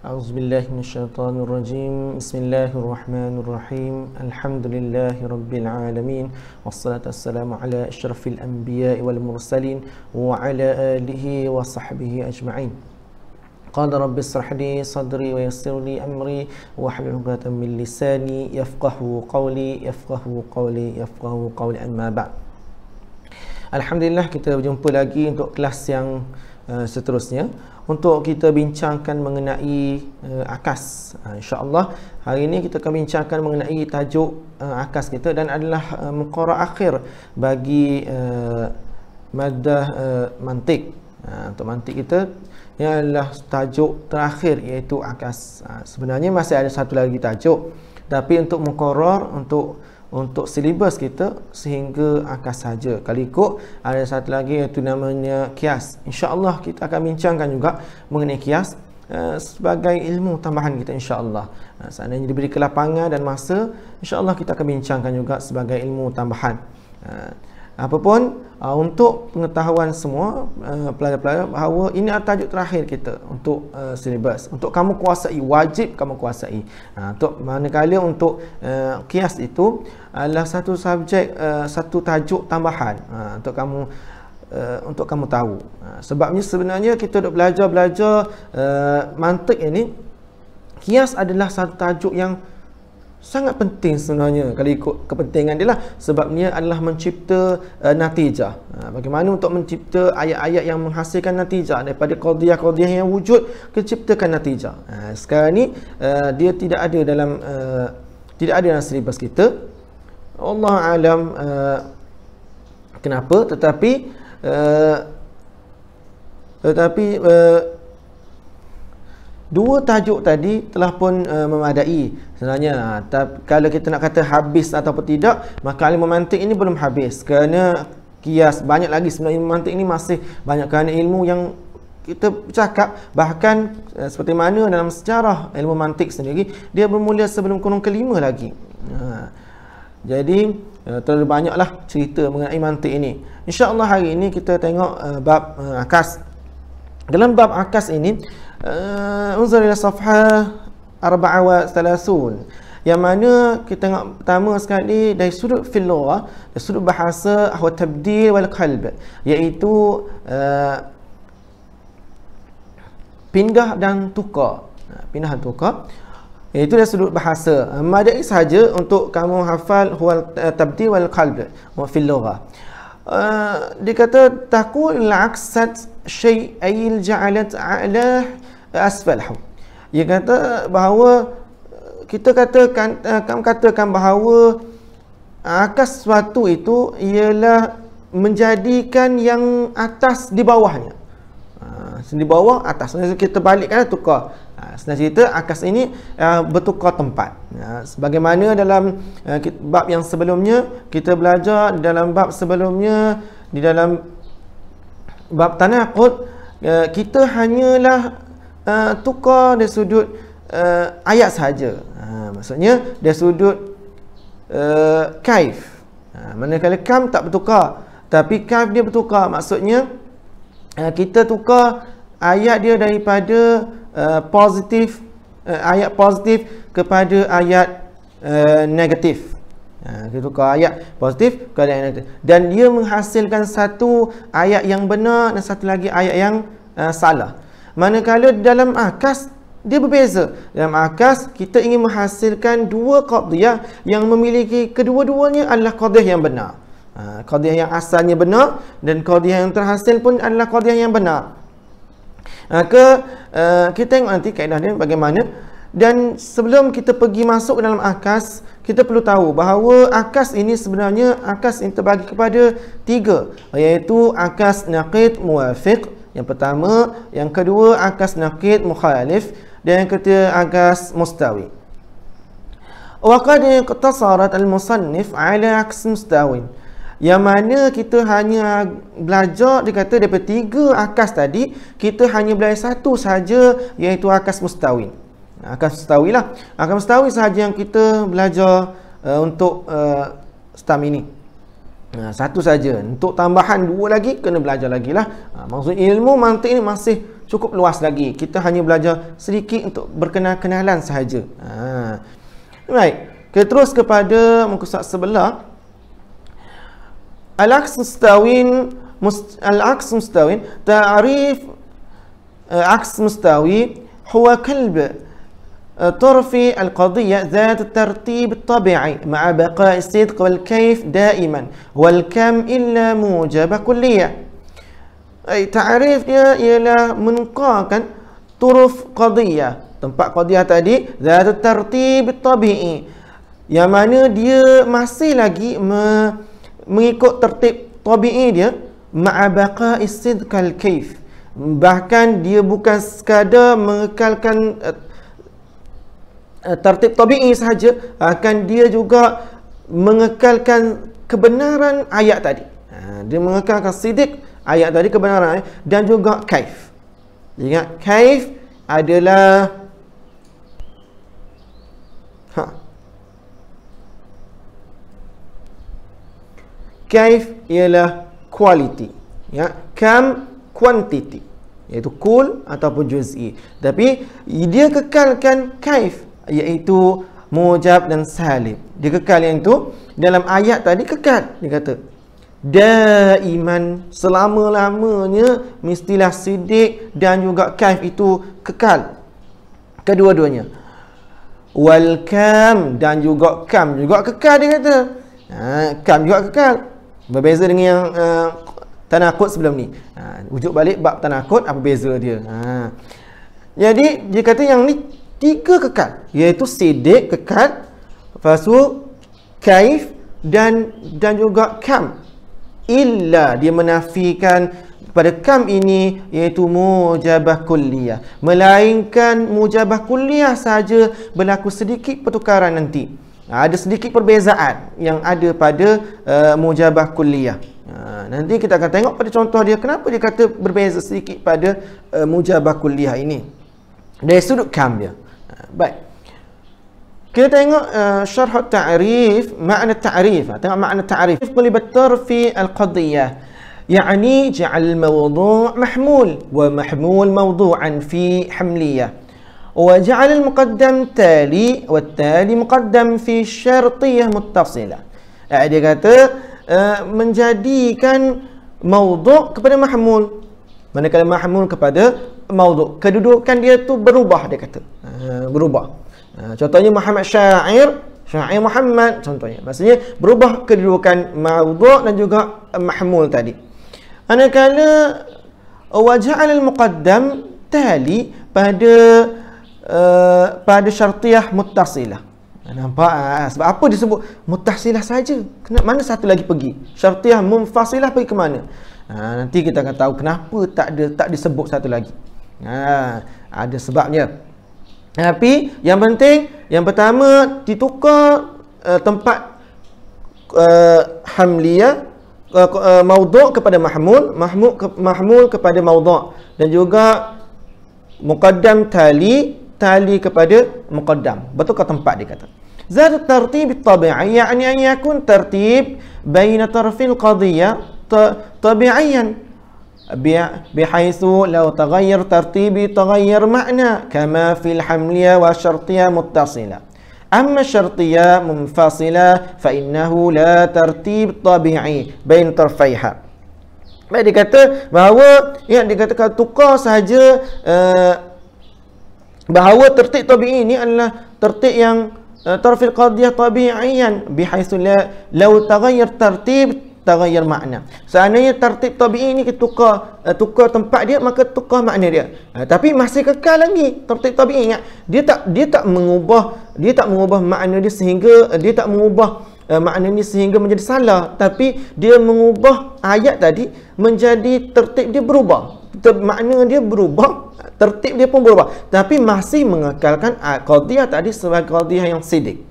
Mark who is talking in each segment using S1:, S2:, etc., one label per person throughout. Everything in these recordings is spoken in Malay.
S1: A'udzubillahi minasyaitonirrajim. Bismillahirrahmanirrahim. Alhamdulillahi rabbil alamin. Wassalatu wassalamu ala asyrafil anbiya'i wal mursalin wa ala alihi wa sahbihi ajma'in. Qala rabbi ishrah li sadri wa yassir li amri wa hlul 'uqdatam min lisani yafqahu qawli amma ba'd. Alhamdulillah, kita berjumpa lagi untuk kelas yang seterusnya untuk kita bincangkan mengenai akas. InsyaAllah hari ini kita akan bincangkan mengenai tajuk akas kita, dan adalah muqarrah akhir bagi madah mantik. Untuk mantik kita yang adalah tajuk terakhir, iaitu akas. Sebenarnya masih ada satu lagi tajuk, tapi untuk muqarrah, untuk silibus kita sehingga akas saja. Kali ikut ada satu lagi, iaitu namanya kias. InsyaAllah kita akan bincangkan juga mengenai kias sebagai ilmu tambahan kita, insyaAllah. Seandainya diberi kelapangan dan masa, insyaAllah kita akan bincangkan juga sebagai ilmu tambahan. Apapun, untuk pengetahuan semua pelajar-pelajar, bahawa ini adalah tajuk terakhir kita untuk silibus. Untuk kamu kuasai, wajib kamu kuasai. Untuk manakala untuk kias itu adalah satu subjek, satu tajuk tambahan untuk kamu tahu. Sebabnya sebenarnya kita duk belajar mantik ini, kias adalah satu tajuk yang sangat penting sebenarnya kalau ikut kepentingan dia lah, sebabnya adalah mencipta natijah. Bagaimana untuk mencipta ayat-ayat yang menghasilkan natijah daripada qadiyah-qadiyah yang wujud, keciptakan natijah. Sekarang ni dia tidak ada dalam silibus kita. Allah alam kenapa, tetapi dua tajuk tadi telah pun memadai sebenarnya. Kalau kita nak kata habis ataupun tidak, maka ilmu mantik ini belum habis, kerana kias banyak lagi. Sebenarnya ilmu mantik ini masih banyak, kerana ilmu yang kita cakap, bahkan seperti mana dalam sejarah ilmu mantik sendiri, dia bermula sebelum kurun kelima lagi. Jadi terlalu banyaklah cerita mengenai mantik ini. InsyaAllah hari ini kita tengok bab akas. Dalam bab akas ini, unzur ila safhah 34, yang mana kita tengok pertama sekali dari sudut fil lughah, dari sudut bahasa, ahwa tabdil wal qalb, iaitu pindah dan tukar. Pindah dan tukar, iaitu dari sudut bahasa. Madai saja untuk kamu hafal huwa tabdil wal qalb fil lughah. Dia kata taqul al-aksat syai'il ja'alat a'lah asfalahu. Dia kata bahawa kamu katakan bahawa akas sesuatu itu ialah menjadikan yang atas di bawahnya. Di bawah atas. Kita balikkan, tukar. Senang cerita, akas ini bertukar tempat. Sebagaimana dalam bab yang sebelumnya kita belajar, dalam bab sebelumnya, di dalam bab tanaqud, kita hanyalah tukar dari sudut ayat saja. Maksudnya dari sudut kaif. Manakala kam tak bertukar, tapi kaif dia bertukar. Maksudnya kita tukar ayat dia daripada positif, ayat positif kepada ayat negatif. Kita tukar ayat positif kepada ayat negatif, dan dia menghasilkan satu ayat yang benar dan satu lagi ayat yang salah. Manakala dalam akas dia berbeza. Dalam akas kita ingin menghasilkan dua qadiyah yang memiliki kedua-duanya adalah qadiyah yang benar. Qadiyah yang asalnya benar, dan qadiyah yang terhasil pun adalah qadiyah yang benar. Maka kita tengok nanti kaedah dia bagaimana. Dan sebelum kita pergi masuk dalam akas, kita perlu tahu bahawa akas ini sebenarnya akas ini terbagi kepada tiga, iaitu akas naqid muwafiq yang pertama, yang kedua akas naqid mukhalif, dan yang ketiga akas mustawi. Wa qad iqtasarat al-musannif ala aks mustawin, yang mana kita hanya belajar, dia kata daripada tiga akas tadi, kita hanya belajar satu saja, iaitu akas mustawin. Akas mustawi lah. Akas mustawi sahaja yang kita belajar untuk stam ini. Satu saja. Untuk tambahan dua lagi, kena belajar lagi lah. Maksud ilmu mantik ini masih cukup luas lagi. Kita hanya belajar sedikit untuk berkenal-kenalan sahaja. Baik, kita terus kepada muka surat sebelah. Al-aks mustawin ta'rif aks mustawi huwa kalb طرف القضية ذات الترتيب الطبيعي مع بقاء الصدق والكيف دائما والكم إلا موجب كلية. Ta'rif dia ialah menukarkan turuf qadiyah, tempat qadiyah tadi, zat tertib tabi'i, yang mana dia masih lagi mengikut tertib tabi'i dia, ma'a baqa'i sidq al kaif, bahkan dia bukan sekadar mengekalkan tertib tabi'i sahaja, akan dia juga mengekalkan kebenaran ayat tadi. Dia mengekalkan sidq ayat tadi, kebenaran ayat, dan juga kaif. Ingat, kaif adalah kaif ialah quality, ya, kam quantity, iaitu kul ataupun juz'i. Tapi dia kekalkan kaif, iaitu mujab dan salib. Dia kekal yang itu dalam ayat tadi, kekal. Dia kata daiman, selama-lamanya, mestilah sidik dan juga kaif itu kekal, kedua-duanya. Wal kam, dan juga kam juga kekal, dia kata. Kam juga kekal. Berbeza dengan yang tanakut sebelum ni. Ujuk balik bab tanakut, apa beza dia. Jadi dia kata yang ni tiga kekal, iaitu sidik kekal, lepas tu kaif dan juga kam. Illa, dia menafikan pada kam ini, iaitu mujabah kulliyah, melainkan mujabah kulliyah saja berlaku sedikit pertukaran nanti. Ada sedikit perbezaan yang ada pada mujabah kulliyah. Nanti kita akan tengok pada contoh dia, kenapa dia kata berbeza sedikit pada mujabah kulliyah ini dari sudut kam dia. Baik, kita tengok syarh ta'rif, makna ta'rif. Tengok makna ta'rif. Qulibat tarfi al-qadiyah, yani ja'al mawdu' mahmul wa mahmul mawdu'an fi hamliyah, wa ja'al al-muqaddam tali wa tali muqaddam fi syartiyah muttasilah. Dia kata menjadikan mawdu' kepada mahmul, manakala mahmul kepada mawdu', kedudukan dia tu berubah, dia kata. Berubah. Contohnya Muhammad syair Muhammad, contohnya. Maksudnya berubah kedudukan mawdu' dan juga mahmul tadi. Manakala waja'al al-muqaddam tali pada syartiyah muttasilah. Nampak? Sebab apa disebut muttasilah saja? Mana satu lagi pergi? Syartiyah munfasilah pergi ke mana? Nanti kita akan tahu kenapa tak disebut satu lagi. Ada sebabnya. Tapi yang penting, yang pertama ditukar tempat hamliyah, mawdu' kepada mahmul kepada mawdu', dan juga muqaddam tali kepada muqaddam. Betulkah tempat, dia kata. Zat tartib tabi'i, yani an yakun tartib baina tarfil qadiyah tabi'iyan, بحيث لو تغير ترتيبي تغير معنى كما في الحملية والشرطية متصلة. أما الشرطية منفصلة فإنه لا ترتيب طبيعي بين طرفيها. Baik, dia kata bahawa yang dikatakan tukar sahaja, bahawa tertib tabi'i ini adalah tertib yang tarfil qadiyah tabi'iyan, bihaitsu law taghayyar tartib taghayyar makna. Seandainya tertib tabi'i ini kita tukar tempat dia, maka tukar makna dia. Tapi masih kekal lagi tertib tabi'i. Dia tak mengubah makna dia sehingga makna ini sehingga menjadi salah, tapi dia mengubah ayat tadi menjadi tertib dia berubah. Makna dia berubah, tertib dia pun berubah, tapi masih mengekalkan qadiyah tadi sebagai qadiyah yang sidik.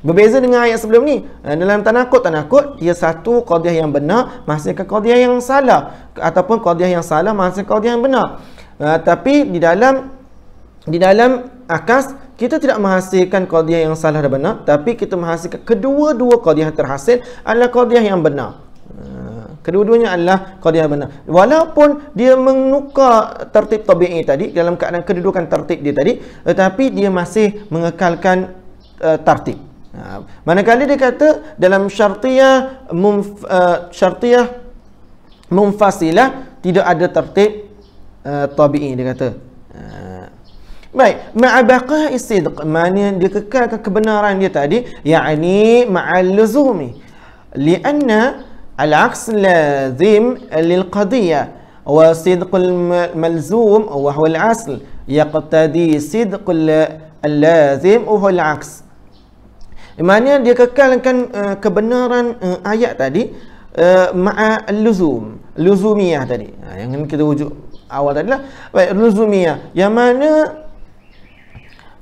S1: Berbeza dengan ayat sebelum ni. Dalam tanakut dia satu qadiyah yang benar menghasilkan qadiyah yang salah, ataupun qadiyah yang salah menghasilkan qadiyah yang benar. Tapi di dalam akas kita tidak menghasilkan qadiyah yang salah dan benar, tapi kita menghasilkan kedua-dua qadiyah terhasil adalah qadiyah yang benar. Kedua-duanya adalah qadiyah benar. Walaupun dia menukar tertib tabi'i tadi dalam keadaan kedudukan tertib dia tadi, tetapi dia masih mengekalkan tertib. Manakala dia kata dalam syartiyah munfasilah tidak ada tertib tabi'i, dia kata. Baik, ma'abaqah isidq, maknanya dia kekalkan kebenaran dia tadi, yakni ma'al luzumi, lianna al-aqs lazim lil-qadiyah wa sidqul malzum wa huwa al-asl yaqtadi sidqul al-lazim wa huwa al-aqs. Maknanya dia kekalkan kebenaran ayat tadi ma'al luzum, luzumiyah tadi. Yang kita wujud awal tadi lah. Baik, luzumiyah yang mana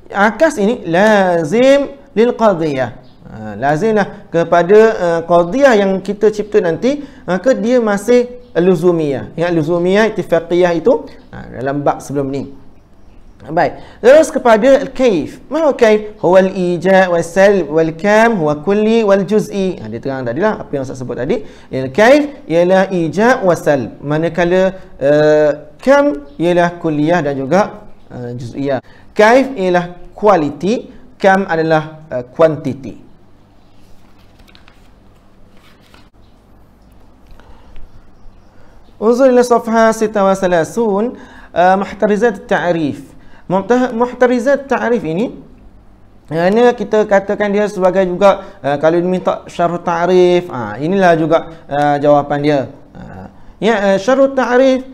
S1: akas ini lazim lil qadiyah. Lazimlah kepada qadiyah yang kita cipta nanti, maka dia masih luzumiyah. Ingat luzumiyah ittifaqiyah itu dalam bab sebelum ni. Baik, terus kepada al-kaif. Ma huwa kaif? Huwa al-ija' was-salb wal-kam huwa kulli wal-juz'i. Dia terang tadilah apa yang saya sebut tadi. Al-kaif ialah ija' was-salb. Manakala kam ialah kulliyah dan juga juz'iyah. Kaif ialah quality, kam adalah quantity. Unzur ila safha 36 muhtarizat ta'rif. Muhtarizat ta'rif ini ini kita katakan dia sebagai juga kalau diminta syarh ta'rif, inilah juga jawapan dia. Syarh ta'rif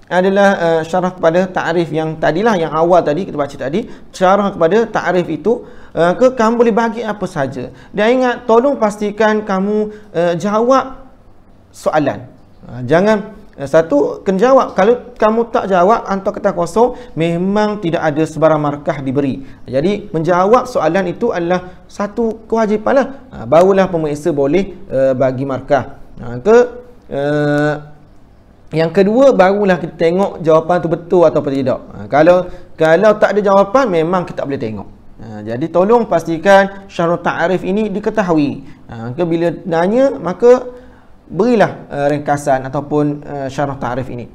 S1: adalah syarah kepada ta'rif yang tadilah, yang awal tadi kita baca tadi. Syarah kepada ta'rif itu kamu boleh bagi apa saja. Dan ingat, tolong pastikan kamu jawab soalan. Jangan satu kena jawab. Kalau kamu tak jawab, hantar kertas kosong, memang tidak ada sebarang markah diberi. Jadi menjawab soalan itu adalah satu kewajipan lah. Barulah pemeriksa boleh bagi markah. Yang kedua, barulah kita tengok jawapan tu betul atau tidak. Kalau tak ada jawapan, memang kita tak boleh tengok. Jadi tolong pastikan syarah ta'rif ini diketahui. Bila nanya, maka berilah ringkasan ataupun syarah ta'rif ini.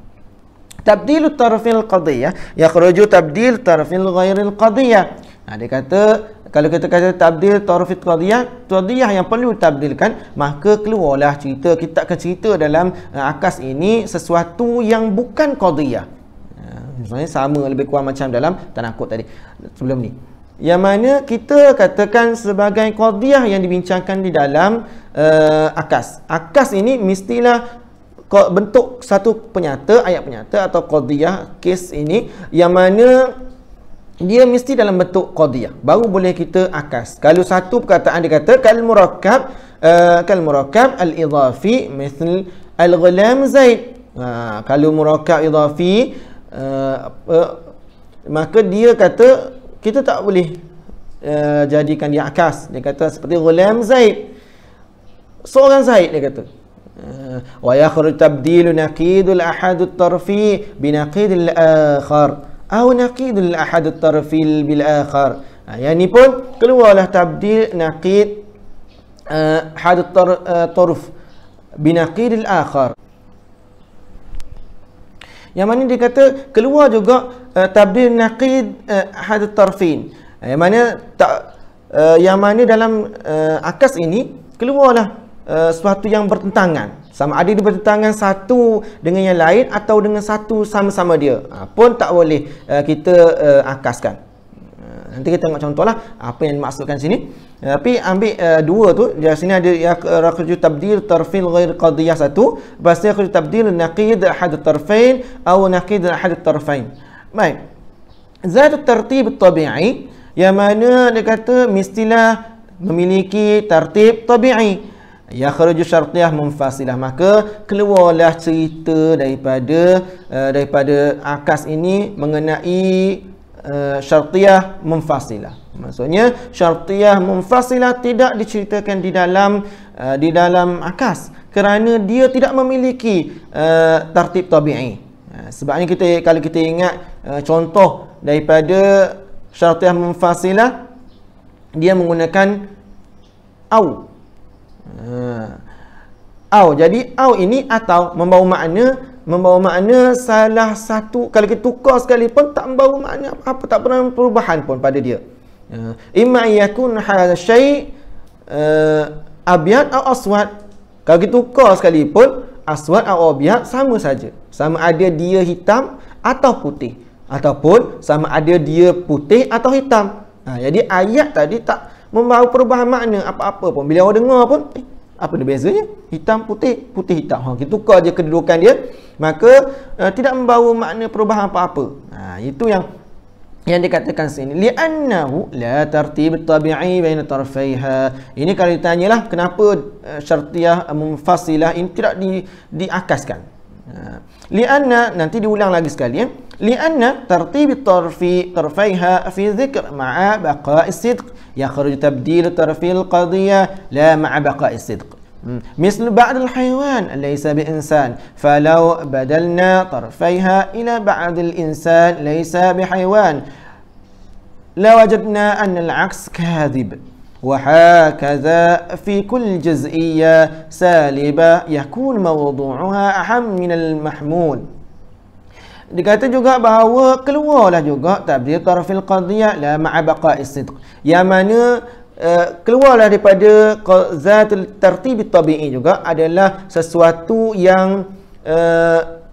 S1: Tabdilu tarfil qadiyah yakhruju tabdil tarfil ghairil qadiyah. Dia kata kalau kita kata tabdil tarfil qadiyah yang perlu tabdilkan, maka keluarlah cerita. Kita akan cerita dalam akas ini sesuatu yang bukan qadiyah. Misalnya sama lebih kurang macam dalam tanakut tadi sebelum ni, yang mana kita katakan sebagai qadiyah yang dibincangkan di dalam akas. Akas ini mestilah bentuk satu penyata, ayat penyata atau qadiyah, kes ini yang mana dia mesti dalam bentuk qadiyah, baru boleh kita akas. Kalau satu perkataan dia kata kal murakkab al-idhafi misal al-ghulam Zaid. Kalau murakkab idhafi maka dia kata kita tak boleh jadikan dia akas. Dia kata seperti ghulam Zaid, seorang Zaid, dia kata. Wa yakhruj tabdilu naqidul ahadut tarfi binaqidil akhar atau naqidul ahadut tarfi bil akhar. Yang ni pun keluarlah tabdil naqid ahadut tarf binaqidil akhar. Yang mana dia kata keluar juga tabdil naqid ahadut tarfin. Yang mana dalam akas ini keluarlah sesuatu yang bertentangan. Sama ada dia bertentangan satu dengan yang lain atau dengan satu sama-sama dia, pun tak boleh kita akaskan. Nanti kita tengok contohlah apa yang dimaksudkan sini. Tapi ambil dua tu. Di sini ada yakhruju tabdil tarfil ghair qadiyah satu, lepas tu yakhruju tabdil naqid ahad tarfain atau naqid ahad tarfain. Baik. Zat tertib tabi'i, yang mana dia kata mestilah memiliki tertib tabi'i. Yakhruju syartiyah munfasilah, maka keluarlah cerita daripada akas ini mengenai syartiyah munfasilah. Maksudnya syartiyah munfasilah tidak diceritakan di dalam akas kerana dia tidak memiliki tertib tabi'i. Sebabnya kalau kita ingat contoh daripada syartiyah munfasilah, dia menggunakan au. Au. Jadi au ini atau membawa makna salah satu. Kalau kita tukar sekalipun tak membawa makna apa, tak pernah perubahan pun pada dia. Imma yakun hadha syai' abyad atau aswad. Kalau kita tukar sekalipun aswad atau abyad sama saja. Sama ada dia hitam atau putih, ataupun sama ada dia putih atau hitam. Jadi ayat tadi tak membawa perubahan makna apa-apa pun. Bila orang dengar pun, apa dia bezanya? Hitam putih, putih hitam. Kita tukar je kedudukan dia, maka tidak membawa makna perubahan apa-apa. Itu yang dikatakan sini. Li'annahu la tartib tabi'i baina tarfaiha. Ini kalau ditanyalah kenapa syartiyah munfasilah ini tidak diakaskan. Li'anna, nanti diulang lagi sekali ya. Li'anna tartib tarfaiha fi dhikr ma'a baqa'i sidq yakhruj tabdil tarfi al-qadiyah la ma'a baqa'i sidq. مثل بعض الحيوان ليس بإنسان فلو بدلنا طرفيها إلى بعض الإنسان ليس بحيوان لوجدنا أن العكس كاذب وهكذا في كل جزئية سالبة يكون موضوعها أهم من المحمول. Dikata juga bahawa keluarlah juga tabdil tarfil qadiyah la ma'a baqa'i sidq, yang mana keluarlah daripada zatul tartib tabi'i juga adalah sesuatu yang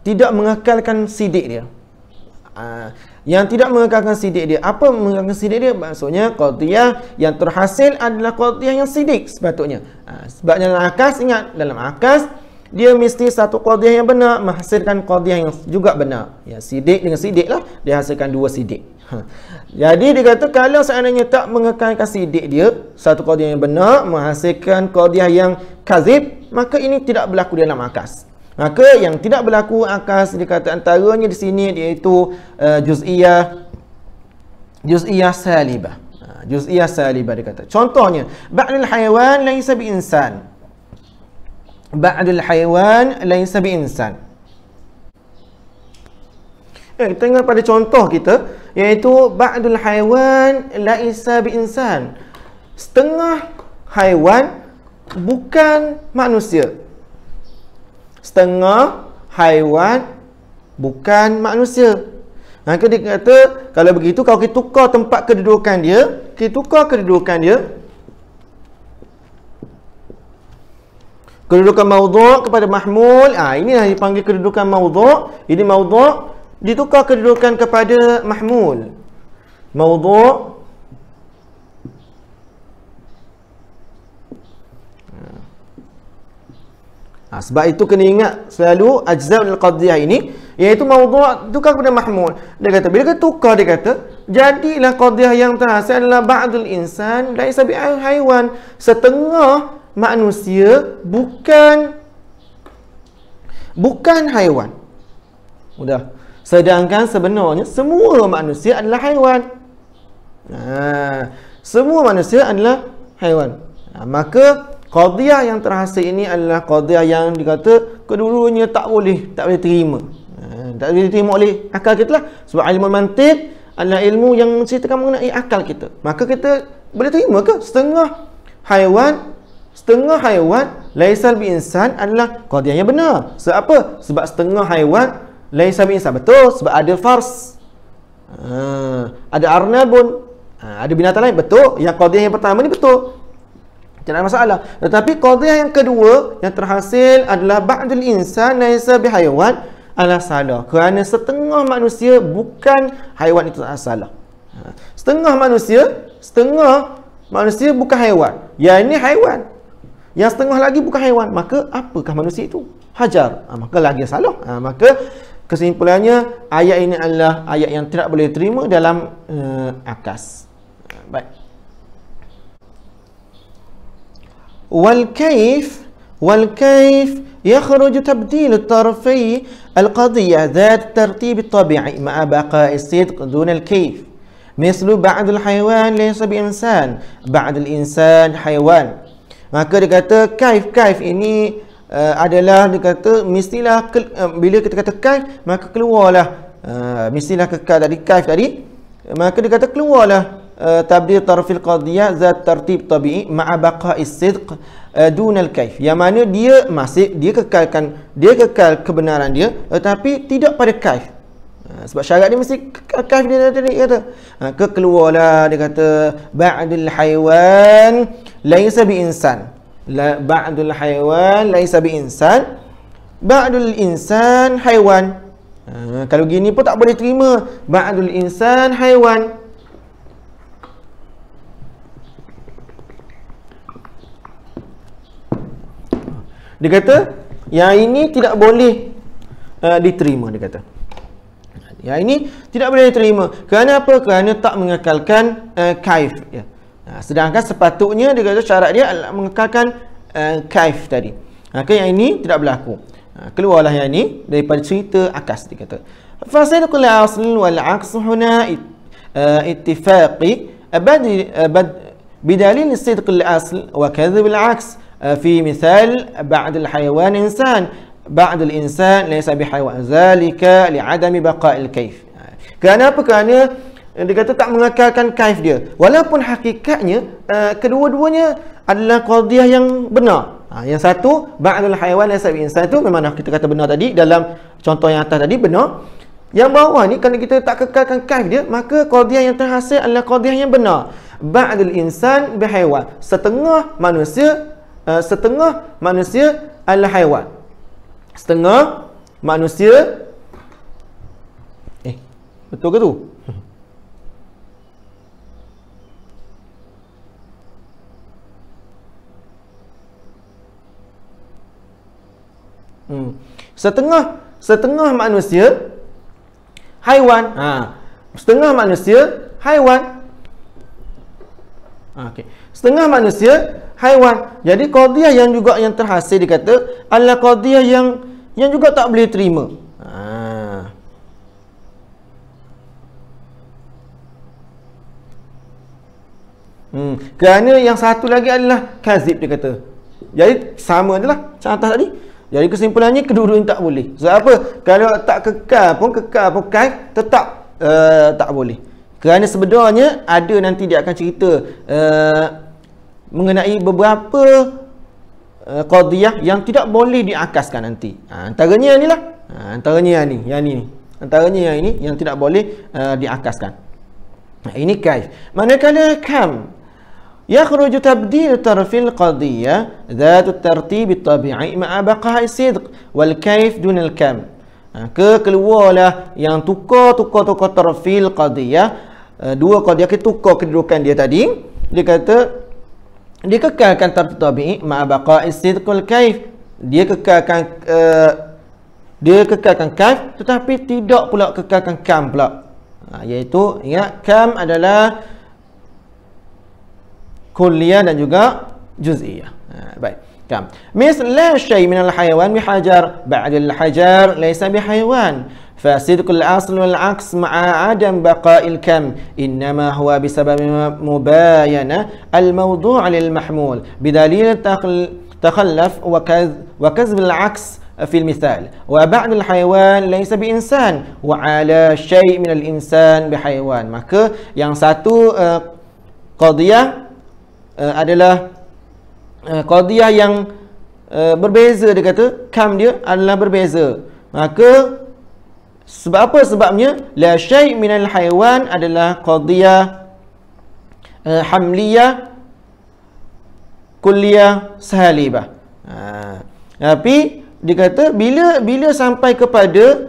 S1: tidak mengekalkan sidik dia. Yang tidak mengekalkan sidik dia. Apa mengekalkan sidik dia? Maksudnya qadiyah yang terhasil adalah qadiyah yang sidik sepatutnya. Sebabnya dalam akas, ingat, dalam akas dia mesti satu qadiyah yang benar menghasilkan qadiyah yang juga benar. Ya, sidik dengan sidik lah dia hasilkan dua sidik. Jadi dia kata kalau seandainya tak mengekalkan sidik dia, satu qadiyah yang benar menghasilkan qadiyah yang kazib, maka ini tidak berlaku dalam akas. Maka yang tidak berlaku akas dikata antaranya di sini iaitu juz'iyah salibah. Juz'iyah salibah dikata. Contohnya, ba'dul haiwan laysa bi insan. Ba'dul haiwan laysa bi insan. Kita tengok pada contoh kita, iaitu ba'dul haiwan laysa bi insan. Setengah haiwan bukan manusia. Setengah haiwan bukan manusia. Maka dia kata, kalau begitu, kalau kita tukar tempat kedudukan dia, kedudukan maudhu' kepada mahmul, ini yang dipanggil kedudukan maudhu'. Ini maudhu' ditukar kedudukan kepada mahmul. Maudhu' sebab itu kena ingat selalu ajza'ul qadiyah ini, iaitu maudhu' tukar kepada mahmul. Dia kata bila kita tukar, dia kata jadilah qadiyah yang terhasil adalah ba'dul insan laisa bi haiwan. Setengah manusia bukan haiwan. Mudah. Sedangkan sebenarnya semua manusia adalah haiwan. Semua manusia adalah haiwan. Maka qadiyah yang terhasil ini adalah qadiyah yang dikata kedua-duanya tak boleh terima. Tak boleh diterima oleh akal kita lah. Sebab ilmu mantiq adalah ilmu yang menceritakan mengenai akal kita. Maka kita boleh terima ke setengah haiwan laisa bi insan adalah qadiyah yang benar. Sebab apa? Sebab setengah haiwan laisa bi insan. Betul, sebab ada fars. Ada arnabun. Ada binatang lain. Betul. Yang qadiyah yang pertama ni betul. Tak ada masalah. Tetapi qadiyah yang kedua yang terhasil adalah ba'dul insan laisa bi haiwan adalah salah. Kerana setengah manusia bukan haiwan, itu salah. Setengah manusia bukan haiwan. Yang ini haiwan. Yang setengah lagi bukan haiwan. Maka apakah manusia itu? Hajar. Maka lagi salah. Maka kesimpulannya ayat ini adalah ayat yang tidak boleh diterima dalam akas. Baik. والكيف يخرج تبديل الطرفي القضية ذات الترتيب الطبيعي مع بقاء الصدق دون الكيف مثل بعض الحيوان ليس بإنسان بعض الإنسان حيوان. Maka dia kata kaif ini adalah, dia kata mestilah bila kita kata kaif maka keluarlah mestilah kekal dari kaif tadi, maka dia kata keluarlah tabdil tarfil qadiyah zat tertib tabi'i ma'a baqa'is sidq dunal kaif, yang mana dia kekal kebenaran dia tetapi tidak pada kaif. Sebab syarat dia mesti kaif dia tadi kata. Keluarlah dia kata ba'dul haiwan laisa bi insan. Ba'dul haiwan laisa bi insan. Ba'dul insan haiwan. Kalau gini pun tak boleh terima. Ba'dul insan haiwan. Dia kata yang ini tidak boleh diterima, dia kata. Yang ini tidak boleh diterima. Kerana apa? Kerana tak mengekalkan kaif ya. Sedangkan sepatutnya dia kata syarat dia adalah mengekalkan kaif tadi. Maka yang ini tidak berlaku. Keluarlah yang ini daripada cerita akas, dia kata. Fasidqul asl wal aqs huna ittifaqi bidalil sidqul asl wa kadhib al aqs fi misal ba'd al hayawan insan ba'd al insan laysa bihayawan zalika li'adami baqa'il kaif. Kerana apa? Kerana dia kata tak mengekalkan kaif dia, walaupun hakikatnya kedua-duanya adalah qadiyah yang benar. Yang satu ba'dul hayawan laysa bi insan, itu memang kita kata benar tadi dalam contoh yang atas tadi benar. Yang bawah ni kalau kita tak kekalkan kaif dia, maka qadiyah yang terhasil adalah qadiyah yang benar. Ba'dul insan bi hayawan, setengah manusia adalah haiwan. Setengah manusia betul ke tu? Setengah manusia haiwan. Setengah manusia haiwan. Okey. Setengah manusia haiwan. Jadi qadiyah yang juga yang terhasil dikata adalah qadiyah yang juga tak boleh terima. Kerana yang satu lagi adalah kazib, dia kata. Jadi sama adalah macam atas tadi. Jadi kesimpulannya kedua-duanya tak boleh. Sebab apa? Kalau tak kekal pun kaif tetap tak boleh. Kerana sebenarnya ada nanti dia akan cerita mengenai beberapa qadiyah yang tidak boleh diakaskan nanti. Antaranya inilah. Antaranya yang ini. Antaranya yang ini yang tidak boleh diakaskan. Ini kaif. Manakala kam yakhruju tabdil tarfil qadiyah dzat at-tartib at-tabi'i ma'a baqa'i sidq wal kaif dun al-kam. Keluarlah yang tukar tarfil qadiyah, dua qadiyah kita tukar kedudukan dia tadi. Dia kata dia kekalkan tartib tabi'i ma'a baqa'i sidq wal kaif. Dia kekalkan kaif tetapi tidak pula kekalkan kam pula. Iaitu ingat kam adalah kulliyah dan juga juz'iyah. Baik. Kam. Misal la syai' min al-hayawan bihajar, ba'd al-hajar laysa bihayawan. فصدق الأصل والعكس مع عدم بقاء الكم إنما هو بسبب مباينة الموضوع للمحمول بدليل تخلف وكذب العكس في المثال وبعد الحيوان ليس بإنسان وعلى شيء من الإنسان بحيوان. Maka yang satu qadiyah adalah qadiyah yang berbeza, dia kata kam dia adalah berbeza. Maka sebab apa? Sebabnya la syai' minal haiwan adalah qadiyah hamliyah kulliyah salibah. Tapi dia kata bila sampai kepada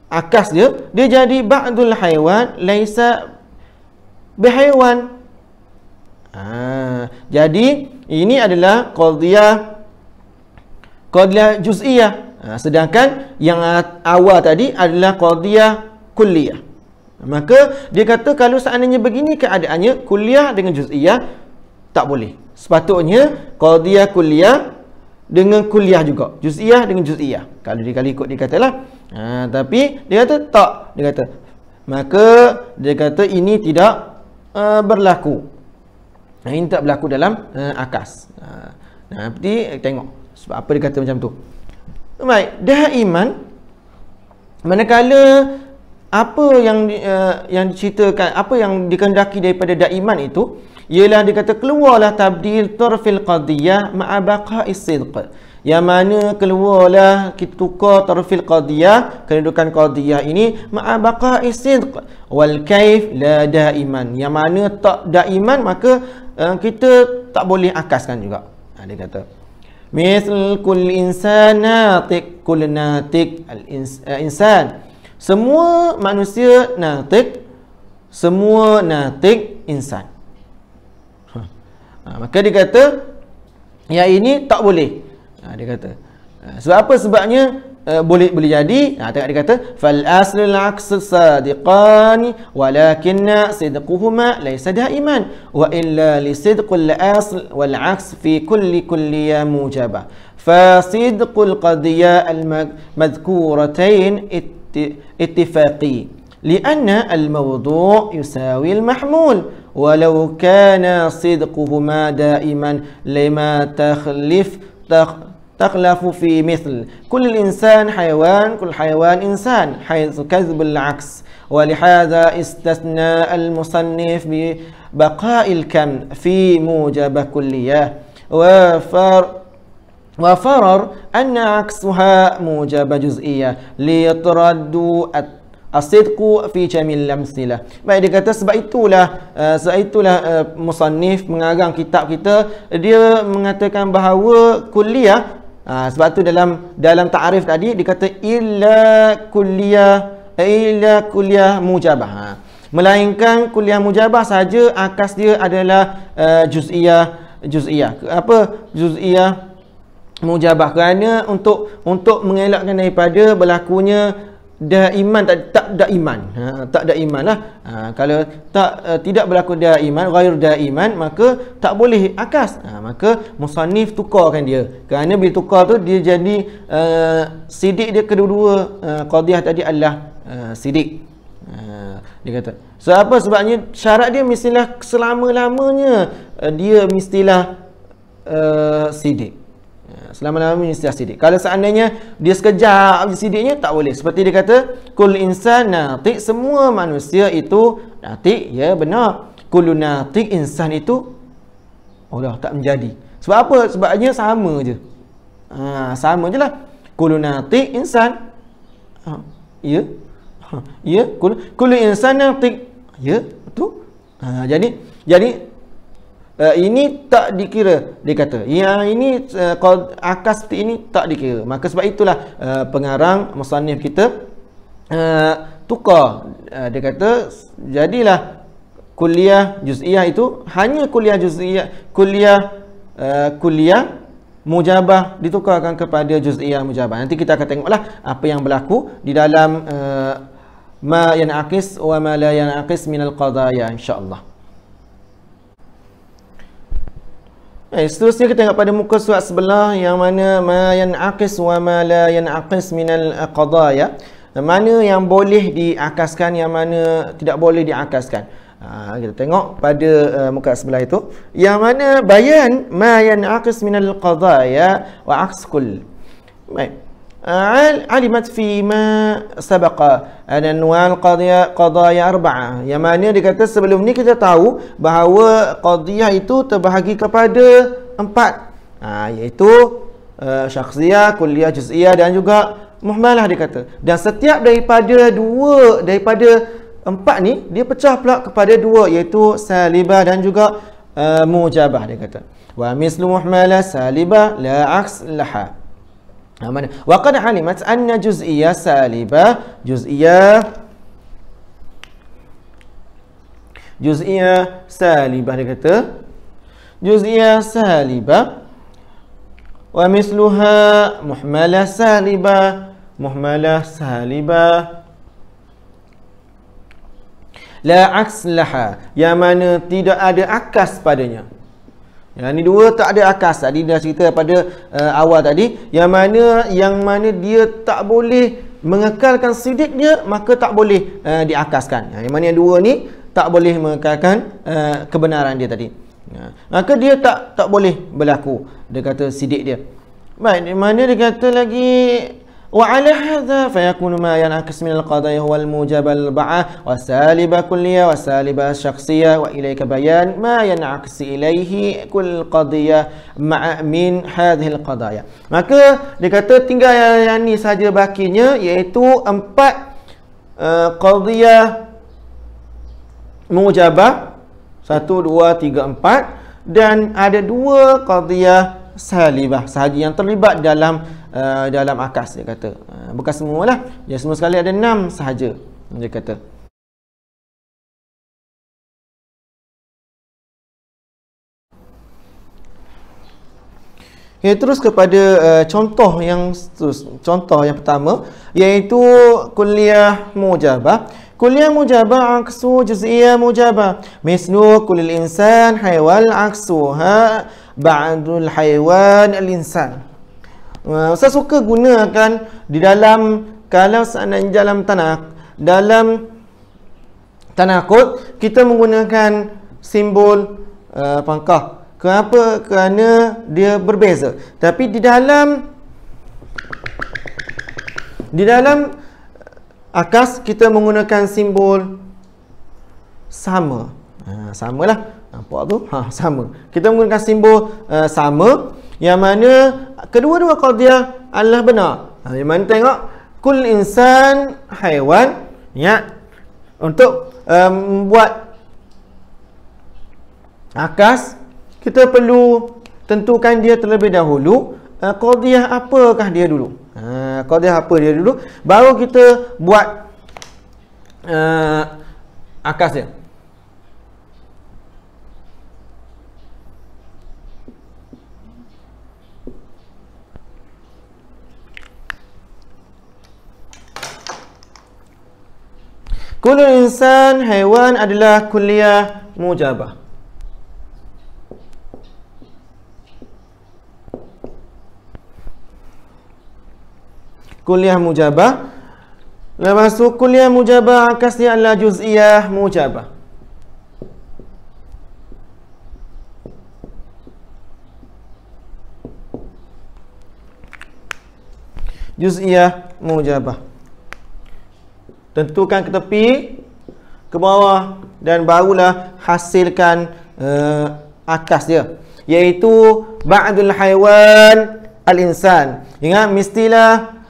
S1: akas dia jadi ba'dul haiwan laisa bihaiwan. Jadi ini adalah qadiyah juz'iyah. Sedangkan yang awal tadi adalah qadiyah kulliyah. Maka dia kata kalau seandainya begini keadaannya, kulliyah dengan juz'iyah tak boleh. Sepatutnya qadiyah kulliyah dengan kulliyah juga, juz'iyah dengan juz'iyah. Kalau ikut dia katalah. Tapi dia kata tak. Dia kata maka dia kata ini tidak berlaku. Ini tak berlaku dalam akas. Nanti tengok sebab apa dia kata macam tu. Baik, daiman manakala apa yang diceritakan, apa yang dikehendaki daripada daiman itu ialah dia kata keluarlah tabdil tarfil qadiyah ma'a baqa'is sidq, yang mana keluarlah kita tukar tarfil qadiyah, kedudukan qadiyah ini ma'a baqa'is sidq wal kaif la daiman, yang mana tak daiman maka kita tak boleh akaskan juga. Dia kata misal kull insan natiq, kull natiq al-insan, semua manusia natiq, semua natiq insan. Maka dia kata yang ini tak boleh. Dia kata sebab apa? Sebabnya boleh jadi. Tengok dia kata fal aslul aks sadiqan walakinna sidquhuma laysa daiman wa illa li sidqil asl wal aks fi kulli kulliyah mujabah. Fa sidqul qadiyah al madhkuratain اتفاقي لأن الموضوع يساوي المحمول ولو كان صدقهما دائما لما تخلف في مثل كل الإنسان حيوان كل حيوان إنسان حيث كذب العكس. ولهذا استثنى المصنف ببقاء الكم في موجب كلية وفرر أن عكسها موجب جزئية ليتردوا الصدق في جميع الأمثلة. Baik, dia kata sebab itulah musannif mengarang kitab kita, dia mengatakan bahawa kuliah, sebab tu dalam ta'arif tadi dia kata illa kuliah mujabah, melainkan kuliah mujabah saja akas dia adalah juz'iyah. Apa juz'iyah mujabah? Kerana untuk mengelakkan daripada berlakunya daiman, tak daiman lah. Kalau tidak berlaku daiman, ghair daiman, maka tak boleh akas. Maka musannif tukarkan dia. Kerana bila tukar tu dia jadi sidik dia, kedua-dua qadiyah tadi adalah sidik. Dia kata sebabnya syarat dia mestilah selama-lamanya dia mestilah sidik. Selama-lamanya istilah sidik. Kalau seandainya dia sekejap sidiknya, tak boleh. Seperti dia kata kul insan natiq, semua manusia itu natiq, ya benar. Kullu natiq insan itu tak menjadi. Sebab apa? Sebabnya sama je. Sama je lah. Kullu natiq insan. Ya. Ya, kullu insan natiq. Ya, betul. Jadi ini tak dikira, dia kata. Yang ini akas seperti ini tak dikira. Maka sebab itulah pengarang musannif kita tukar. Dia kata jadilah kuliah juz'iyah itu hanya kuliah juz'iyah, kuliah mujabah ditukarkan kepada juz'iyah mujabah. Nanti kita akan tengoklah apa yang berlaku di dalam ma yanaqis wa ma la yanaqis min al-qadaya, insya-Allah. Seterusnya kita tengok pada muka surat sebelah, yang mana ma yanaqis wa ma la yanaqis min al-qadaya, mana yang boleh diakaskan, yang mana tidak boleh diakaskan. Kita tengok pada muka sebelah itu, yang mana bayan ma yanaqis min al-qadaya wa aks kull. Baik. Alimat fi ma sabaqa anwal qadaya arba'ah, yang mana dia kata sebelum ni kita tahu bahawa qadiyah itu terbahagi kepada 4, iaitu syakhsiyah, kulliyah, juz'iyah dan juga muhmalah, dia kata. Dan setiap daripada 4 ni dia pecah pula kepada 2, iaitu salibah dan juga mujabah, dia kata. Wa mislu muhmalah salibah la aks laha. Wa qad alimat anna juz'iyah salibah, juz'iyah salibah, dia kata juz'iyah salibah wa misluha muhmalah salibah la aks laha, yang mana tidak ada akas padanya. Yang ni 2 tak ada akas. Tadi dah cerita pada awal tadi, yang mana dia tak boleh mengekalkan sidik dia, maka tak boleh diakaskan. Yang mana yang 2 ni tak boleh mengekalkan kebenaran dia tadi. Maka dia tak boleh berlaku, dia kata sidik dia. Baik, di mana dia kata lagi وعلى هذا فيكون ما ينعكس من القضايا هو الموجب الأربعة والسالبة كلية والسالبة شخصية وإليك بيان ما ينعكس إليه كل قضية مع من هذه القضايا. Maka dia kata tinggal yang ni saja bakinya, iaitu 4 qadiyah mujabah, 1, 2, 3, 4, dan ada 2 qadiyah salibah sahaja yang terlibat dalam akas, dia kata. Bukan semualah, dia semua sekali ada 6 sahaja, dia kata. Okay, terus kepada contoh yang pertama, iaitu kuliah mujabah. Kuliah mujabah aksu juz'iyah mujabah. Mislu kulil insan haiwan aksuha ba'dul haiwan al-insan. Saya suka gunakan di dalam, kalau seandainya dalam tanakut kita menggunakan simbol pangkah. Kenapa? Kerana dia berbeza. Tapi di dalam akas kita menggunakan simbol sama. Samalah. Nampak tu? Sama. Kita menggunakan simbol sama, yang mana kedua-dua qadiyah adalah benar. Yang mana tengok kul insan haiwan, ya. Untuk buat akas kita perlu tentukan dia terlebih dahulu, qadiyah apakah dia dulu. Qadiyah apa dia dulu, baru kita buat akas dia. Kullu insan haiwan adalah kuliah mujabah. Kuliah mujabah. Lepas tu kuliah mujabah akasnya adalah juz'iyah mujabah. Juz'iyah mujabah. Tentukan ke tepi, ke bawah, dan barulah hasilkan akas dia, iaitu ba'dul haiwan al-insan. Ingat, mestilah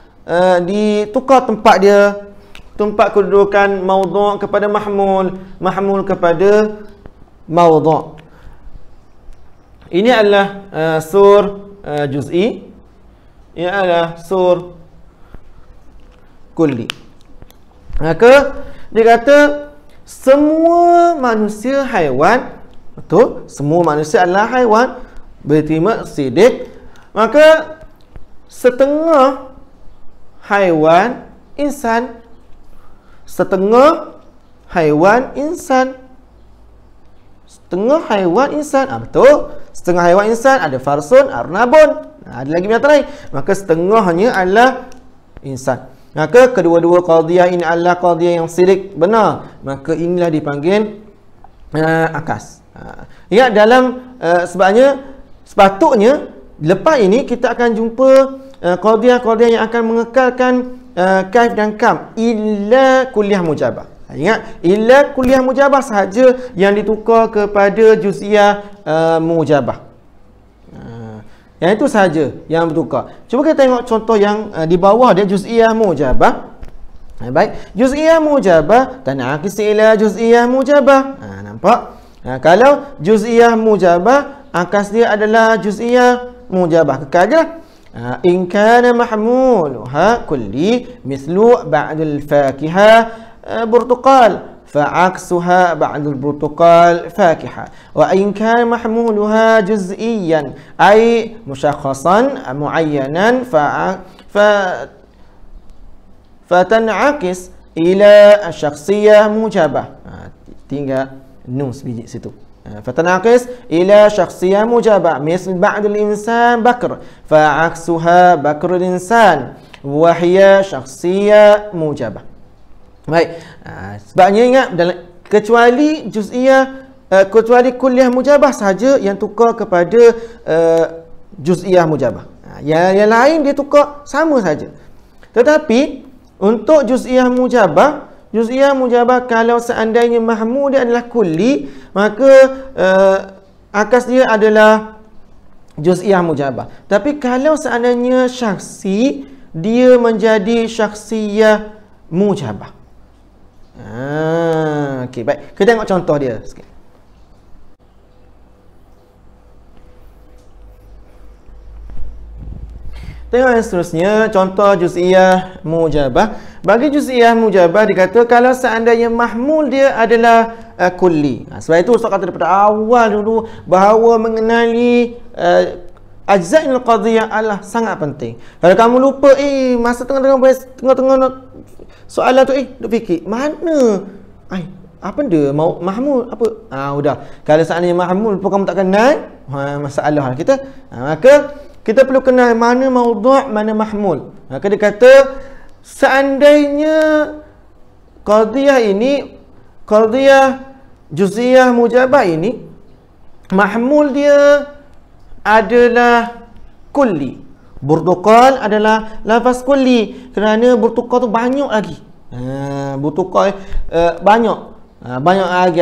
S1: ditukar tempat dia, tempat kedudukan maudhu' kepada mahmul, mahmul kepada maudhu'. Ini adalah sur juz'i, ini adalah sur kulli. Maka dia kata semua manusia haiwan, betul, semua manusia adalah haiwan, berterima sidik. Maka setengah haiwan insan, setengah haiwan insan, setengah haiwan insan, betul, setengah haiwan insan ada farsun, arnabun, ada lagi binatang lain. Maka setengahnya adalah insan. Maka kedua-dua qadiyah ini adalah qadiyah yang sidik benar. Maka inilah dipanggil akas. Ingat dalam sebabnya sepatutnya lepas ini kita akan jumpa qadiyah-qadiyah yang akan mengekalkan kaif dan kam illa kuliah mujabah. Ingat, illa kuliah mujabah sahaja yang ditukar kepada juz'iyah mujabah. Yang itu sahaja yang bertukar. Cuba kita tengok contoh yang di bawah dia, juz'iyah mujabah. Baik, juz'iyah mujabah tan'akis ila juz'iyah mujabah. Nampak? Kalau juz'iyah mujabah, akas dia adalah juz'iyah mujabah. Kekal je. In kana mahmuluha kulli mithlu ba'dul fakihah burtuqal فعكسها بعد البرتقال فاكهة. وإن كان محمولها جزئيا أي مشخصا معينا فتنعكس إلى الشخصية موجبة. tinggal nun sebiji situ. فتنعكس إلى شخصية موجبة مثل بعد الإنسان بكر فعكسها بكر الإنسان وهي شخصية موجبة. Baik, sebabnya ingat kecuali juz'iyah, kecuali kuliah mujabah saja yang tukar kepada juz'iyah mujabah. Yang lain dia tukar sama saja. Tetapi untuk juz'iyah mujabah kalau seandainya mahmul dia adalah kulli, maka akas dia adalah juz'iyah mujabah. Tapi kalau seandainya syakhsi, dia menjadi syakhsiyah mujabah. Okey, baik. Kita tengok contoh dia sikit. Tengok yang seterusnya, contoh juz'iyah mujabah. Bagi juz'iyah mujabah dikata kalau seandainya mahmul dia adalah kulli. Sebab itu Ustaz kata daripada awal dulu bahawa mengenali ajza'il qadhiyah adalah sangat penting. Kalau kamu lupa masa tengah-tengah soalan tu duk fikir mana apa dia mau mahmul apa, udah. Kalau seandainya mahmul pun kamu tak kenal masalah kita, maka kita perlu kenal mana maudhu', mana mahmul. Maka dia kata seandainya qadhiyah ini, qadhiyah juz'iyah mujabah ini, mahmul dia adalah kulli. Burtuqal adalah lafaz kulli kerana burtuqal tu banyak lagi. Burtuqal banyak lagi,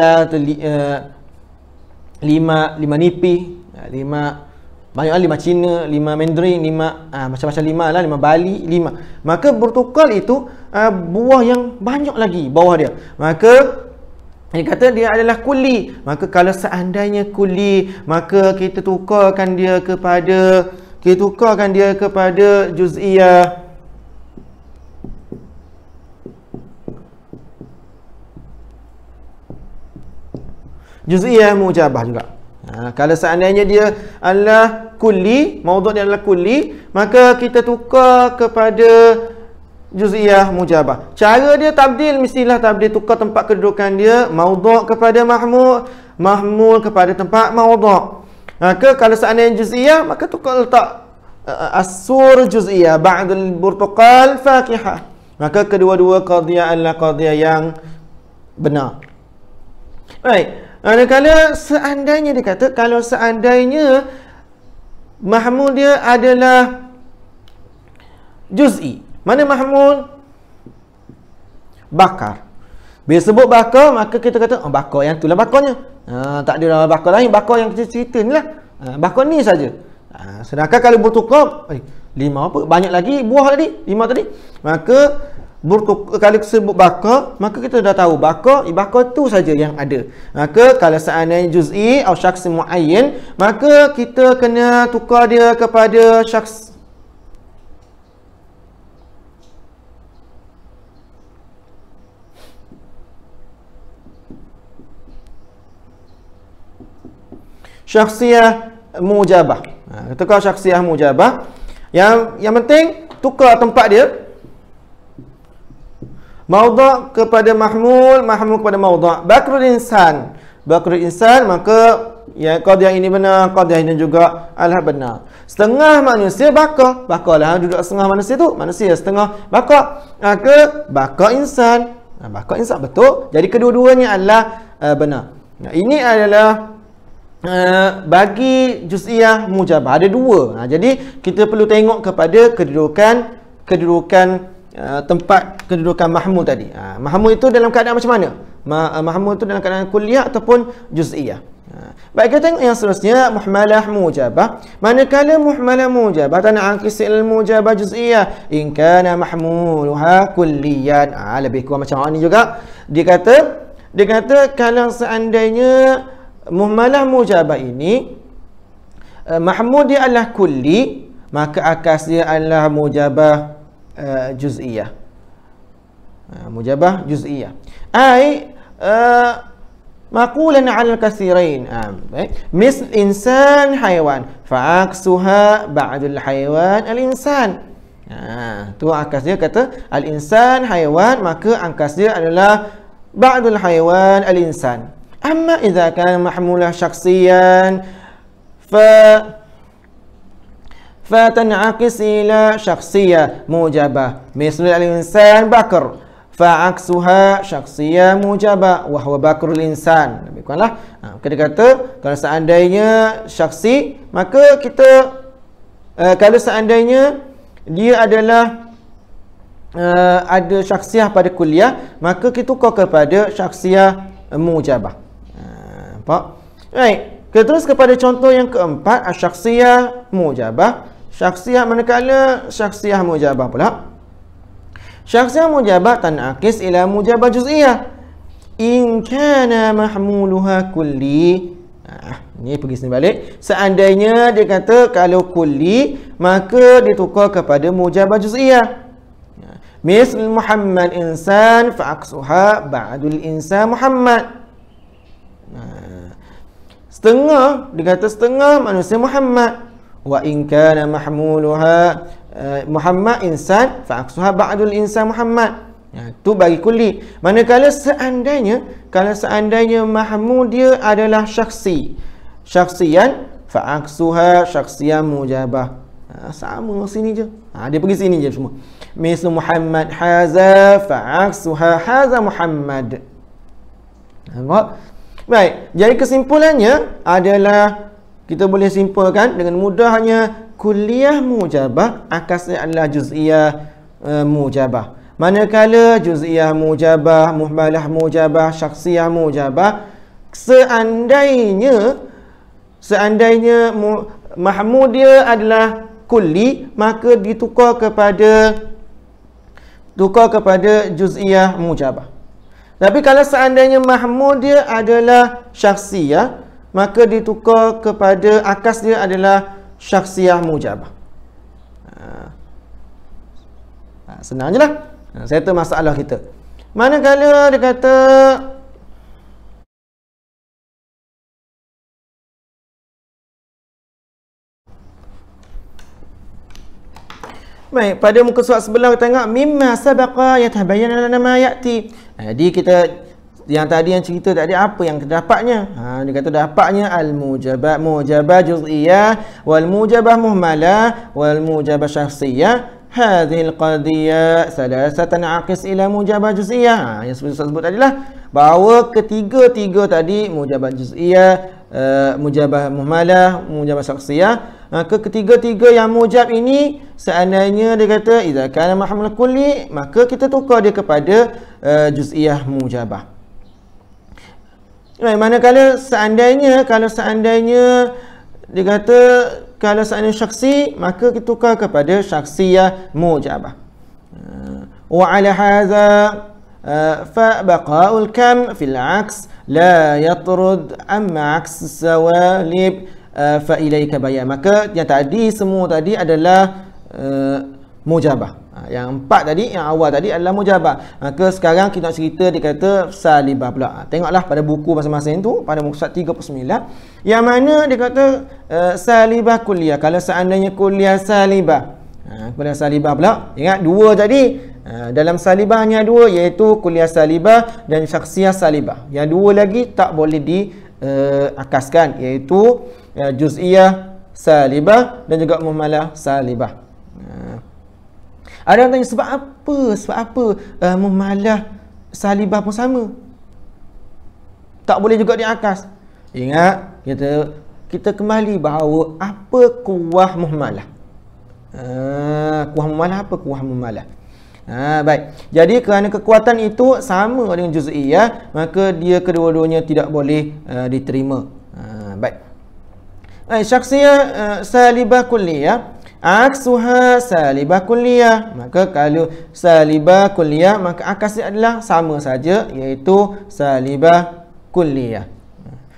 S1: 5 nipis, 5 banyak lah, 5 Cina, 5 Mandarin, 5 macam-macam 5 lah, 5 Bali, 5. Maka burtukal itu buah yang banyak lagi bawah dia. Maka dia kata dia adalah kulli. Maka kalau seandainya kulli, maka kita tukarkan dia kepada juz'iyah mujabah juga. Kalau seandainya dia adalah kulli, maudhu' dia adalah kulli, maka kita tukar kepada juz'iyah mujabah. Cara dia tabdil, mestilah tabdil, tukar tempat kedudukan dia, maudhu' kepada mahmul, mahmul kepada tempat maudhu'. Maka kalau seandainya juz'iyah, maka tukar letak as-sur juz'iyah ba'dul burtuqal fakihah. Maka kedua-dua qadhiyah adalah qadhiyah yang benar. Baik. Kalau seandainya dikata, kalau seandainya mahmul dia adalah juz'i. Mana mahmul? Bakar. Bila sebut bakar, maka kita kata bakar yang itulah bakarnya. Tak ada bakar lain, bakar yang kita cerita ni lah. Bakar ni saja. Sedangkan kalau burtukab 5 apa? Banyak lagi buah tadi, 5 tadi. Maka kalau sebut bakar, maka kita dah tahu bakar tu saja yang ada. Maka kalau seandainya juz'i atau syakhs muayyan, maka kita kena tukar dia kepada syakhs syakhsiyah mujabah. Tukar syakhsiyah mujabah. Yang penting tukar tempat dia. Maudhu' kepada mahmul, mahmul kepada maudhu'. Bakrul insan, maka qadhiyah ini benar, qadhiyah ini juga adalah benar. Setengah manusia bakar lah duduk setengah manusia tu, manusia setengah bakar. Maka bakar insan, betul. Jadi kedua-duanya adalah benar. Ini adalah bagi juz'iyah mujabah. Ada dua. Jadi kita perlu tengok kepada kedudukan tempat kedudukan mahmul tadi. Mahmul itu dalam keadaan macam mana? Mahmul itu dalam keadaan kulliyah ataupun juz'iyah. Baik, kita tengok yang seterusnya, muhmalah mujabah. Manakala muhmalah mujabah tan'aqisil mujabah juz'iyah in kana mahmuluha kulliyan. Lebih kurang macam ni juga. Dia kata kalau seandainya muhmalah mujabah ini mahmul dia adalah kulli, maka akas dia adalah mujabah juz'iyah. Mujabah juz'iyah. Maqulan 'ala al-katsirain. Misl insan haiwan, fa'aksuha ba'dul haiwan al-insan. Tu akas dia kata al-insan haiwan, maka akas dia adalah ba'dul haiwan al-insan. Amma idza kana mahmulah syakhsiyan fatan'aqis ila syakhsiyah mujabah. Misal al-insan bakar, fa'aksuha syakhsiyah mujabah wa huwa bakrul insan. Lebih kuranglah. Kita kata kalau seandainya syakhsi, maka kita kalau seandainya dia adalah ada syakhsiah pada kuliah, maka kita tukar kepada syakhsiah mujabah. Nampak? Baik, kita terus kepada contoh yang keempat, syakhsiah mujabah. Syakhsiah manakala syakhsiah mujabah pula. Syakhsiah mujabah tanaqis ila mujabah juz'iyah. In kana mahmuluha kulli. Ni pergi sini balik. Seandainya dia kata kalau kulli, maka ditukar kepada mujabah juz'iyah. Misal Muhammad insan fa'aksuha ba'dul insan Muhammad. Setengah, dia kata setengah manusia Muhammad. Wa in kana mahmuluha Muhammad insan fa'aksuha ba'dul insan Muhammad. Itu bagi kulli. Manakala seandainya, kalau seandainya mahmud dia adalah syakhsiyan fa'aksuha syakhsiyan mujabah. Sama sini je. Dia pergi sini je semua. Misal Muhammad haza fa'aksuha haza Muhammad. Nampak? Baik, jadi kesimpulannya adalah kita boleh simpulkan dengan mudahnya kulliyah mujabah akasnya adalah juz'iyah mujabah. Manakala juz'iyah mujabah, muhmalah mujabah, syakhsiyah mujabah, seandainya mahmud dia adalah kulli, maka ditukar kepada juz'iyah mujabah. Tapi kalau seandainya mahmud dia adalah syakhsiyah, maka ditukar kepada akas dia adalah syakhsiyah mujabah. Senang je lah. Settle masalah kita. Manakala dia kata baik, pada muka surat sebelah kita tengok mimma sabaqa yatabayyana lana ma ya'ti. Jadi kita yang tadi yang cerita tadi apa yang terdapatnya? Dia kata dapatnya al-mujabah mujabah juz'iyah wal mujabah muhmalah wal mujabah syakhsiyah. Hadhil qadiyah salasatan aqis ila mujabah juz'iyah. Yang seperti saya sebut tadilah, bahawa ketiga-tiga tadi mujabah juz'iyah, mujabah muhmalah, mujabah syakhsiyah, maka ketiga-tiga yang mujab ini seandainya dia kata idza kana mahmul kulli, maka kita tukar dia kepada juz'iyah mujabah. Manakala seandainya dia kata kalau seandainya syakhsi, maka kita tukar kepada syakhsiyah mujabah. Wa ala hadza fa baqa'ul kam fil 'aks la yatrud amma 'aks sawalib fa ilaika bayan. Maka yang tadi semua tadi adalah mujabah. Yang empat tadi, yang awal tadi adalah mujabah. Maka sekarang kita nak cerita dia kata salibah pula. Tengoklah pada buku masing-masing tu, pada muka surat 39, yang mana dia kata salibah kuliah. Kalau seandainya kuliah salibah, kuliah salibah pula, ingat dua tadi. Dalam salibah hanya dua, iaitu kuliah salibah dan syakhsiyah salibah. Yang dua lagi tak boleh diakaskan, iaitu juz'iyah salibah dan juga muhmalah salibah. Ada yang tanya sebab apa muhmalah salibah pun sama, tak boleh juga diakas. Ingat, kita kembali bahawa apa kuah muhmalah. Kuah muhmalah apa kuah muhmalah? Baik. Jadi kerana kekuatan itu sama dengan juz'iyah, maka dia kedua-duanya tidak boleh diterima. Baik. Syakhsiyah salibah kulliyah aksuha salibah kulliyah. Maka kalau salibah kulliyah, maka akasnya adalah sama saja, iaitu salibah kulliyah.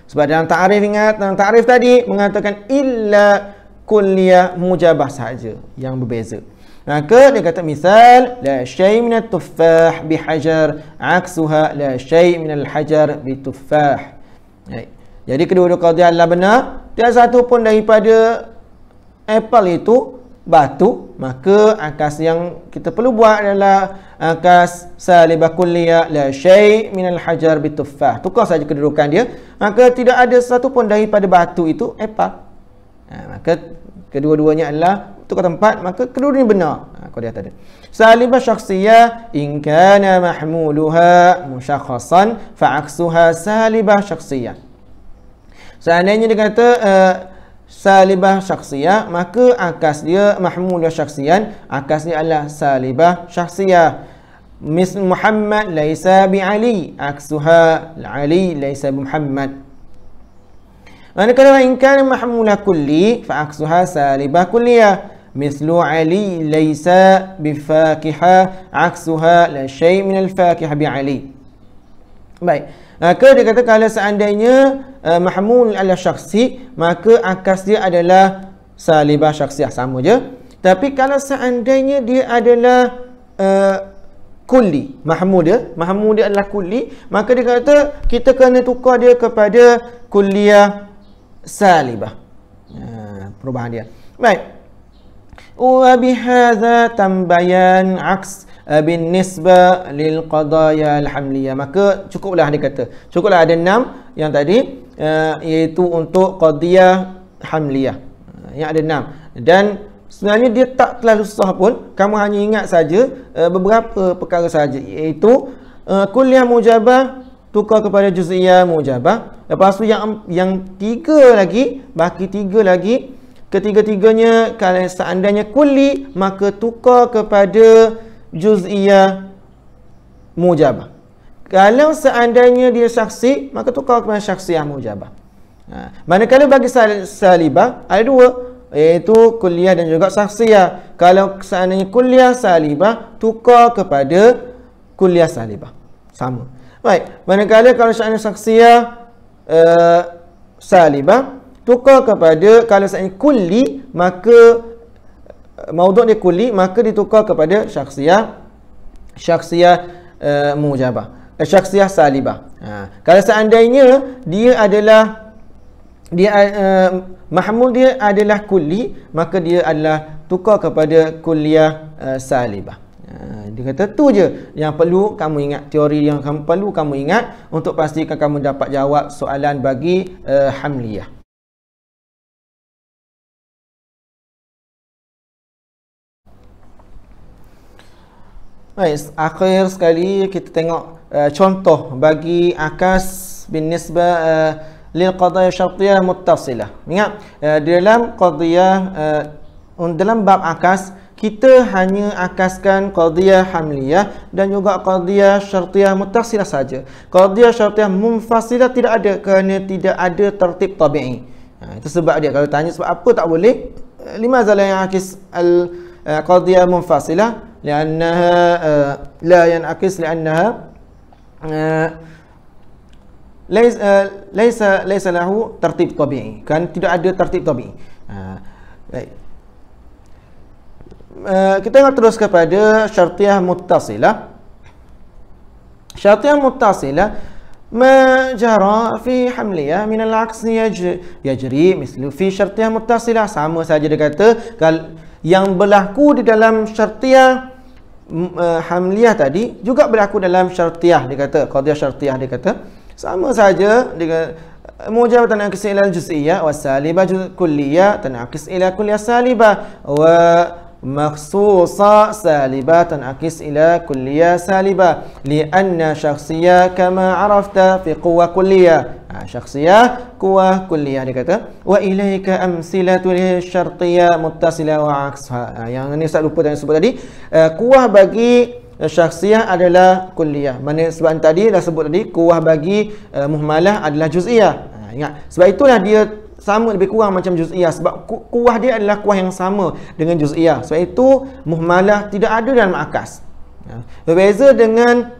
S1: Sebab dalam ta'rif, ingat dalam ta'rif tadi mengatakan illa kulliyah mujabah saja yang berbeza. Maka dia kata misal la syai' min at-tuffah bihajar aksuha la syai' min al-hajar bituffah. Jadi kedua-dua qadiyah adalah benar. Tiada satu pun daripada apple itu batu, maka akas yang kita perlu buat adalah akas salibah kulliyah la syai' minal hajar bituffah. Tukar saja kedudukan dia, maka tidak ada satu pun daripada batu itu apple. Maka kedua-duanya adalah tukar tempat, maka kedua-duanya benar. Kau dia tadi salibah syakhsiyah in kana mahmuluha musyakhasan fa aksuha salibah syakhsiyah. Seandainya dia kata salibah syakhsiyah, maka akas dia mahmulah syakhsiyan, akas dia adalah salibah syakhsiyah. Misl Muhammad laisa bi Ali, aksuha Ali laisa bi Muhammad. Manakala in kana mahmulah kulli fa aksuha salibah kulliyah. Mislu Ali laisa bi fakihah, aksuha la syai' min al-fakihah bi Ali. Baik. Maka dia kata kalau seandainya mahmul ala syakhsi, maka akas dia adalah salibah syakhsiyah, sama je. Tapi kalau seandainya dia adalah kulli, mahmul dia adalah kulli, maka dia kata kita kena tukar dia kepada kulliyah salibah. Perubahan dia. Baik. Wa bihadza tambayan aks bin nisbah lil qadaya al hamliyah. Maka cukuplah dia kata. Cukuplah ada 6 yang tadi, iaitu untuk qadiyah hamliyah. Yang ada 6. Dan sebenarnya dia tak terlalu susah pun. Kamu hanya ingat saja beberapa perkara saja, iaitu kulliyah mujabah tukar kepada juz'iyah mujabah. Lepas tu yang 3 lagi, baki 3 lagi. Ketiga-tiganya kalau seandainya kulli, maka tukar kepada juz'iyah mujabah. Kalau seandainya dia syakhsi, maka tukar kepada syakhsiyah mujabah. Manakala bagi salibah ada 2, iaitu kulliyah dan juga syakhsiyah. Kalau seandainya kulliyah salibah, tukar kepada kulliyah salibah, sama. Baik, manakala kalau seandainya syakhsiyah salibah, tukar kepada, kalau seandainya kulli, maka maudhu' dia kulli, maka ditukar kepada syakhsiyah mujabah, syakhsiyah salibah. Kalau seandainya dia adalah mahmul dia adalah kulli, maka dia adalah tukar kepada kulliyah salibah. Dia kata tu je yang perlu kamu ingat, teori yang perlu kamu ingat untuk pastikan kamu dapat jawab soalan bagi hamliyah. Baik, akhir sekali kita tengok contoh bagi akas bin nisbah lil qadaya syartiyah muttasilah. Ingat, dalam qadiyah dalam bab akas kita hanya akaskan qadiyah hamliyah dan juga qadiyah syartiyah muttasilah saja. Qadiyah syartiyah munfasilah tidak ada kerana tidak ada tertib tabi'i. Itu sebab dia kalau tanya sebab apa tak boleh, limaza la ya'kis al qadiyah munfasilah لأنها لا ينعكس لأنها ليس له ترتيب طبيعي, kan tidak ada tertib tabi'i. Baik. Kita nak terus kepada syartiyah muttasilah. Syartiyah muttasilah ما جرى في حملية من العكس يجري مثل في syartiyah muttasilah. Sama saja dia kata kalau yang berlaku di dalam syartiyah hamliyah tadi juga berlaku dalam syartiyah, dia kata qadiyah syartiyah, dia kata sama saja. Dia mujabah tanaqis ila juz'iyah wa salibah kulliyah tanaqis ila kulliyah salibah wa makhsusa salibah tanaqis ila kulliyah salibah lianna syakhsiyah kama arafta fi quwwah kulliyah. Syakhsiyah quwwah kulliyah, dia kata wa ilaika amsilatu syartiyah muttasilah wa aksha. Yang ini saya lupa sebut tadi, quwwah bagi syakhsiyah adalah kulliyah. Mana sebab tadi dah sebut tadi quwwah bagi muhmalah adalah juz'iyah. Ingat, sebab itulah dia sama lebih kurang macam juz'iyah, sebab quwwah dia adalah quwwah yang sama dengan juz'iyah. Sebab itu muhmalah tidak ada dalam akas. Berbeza dengan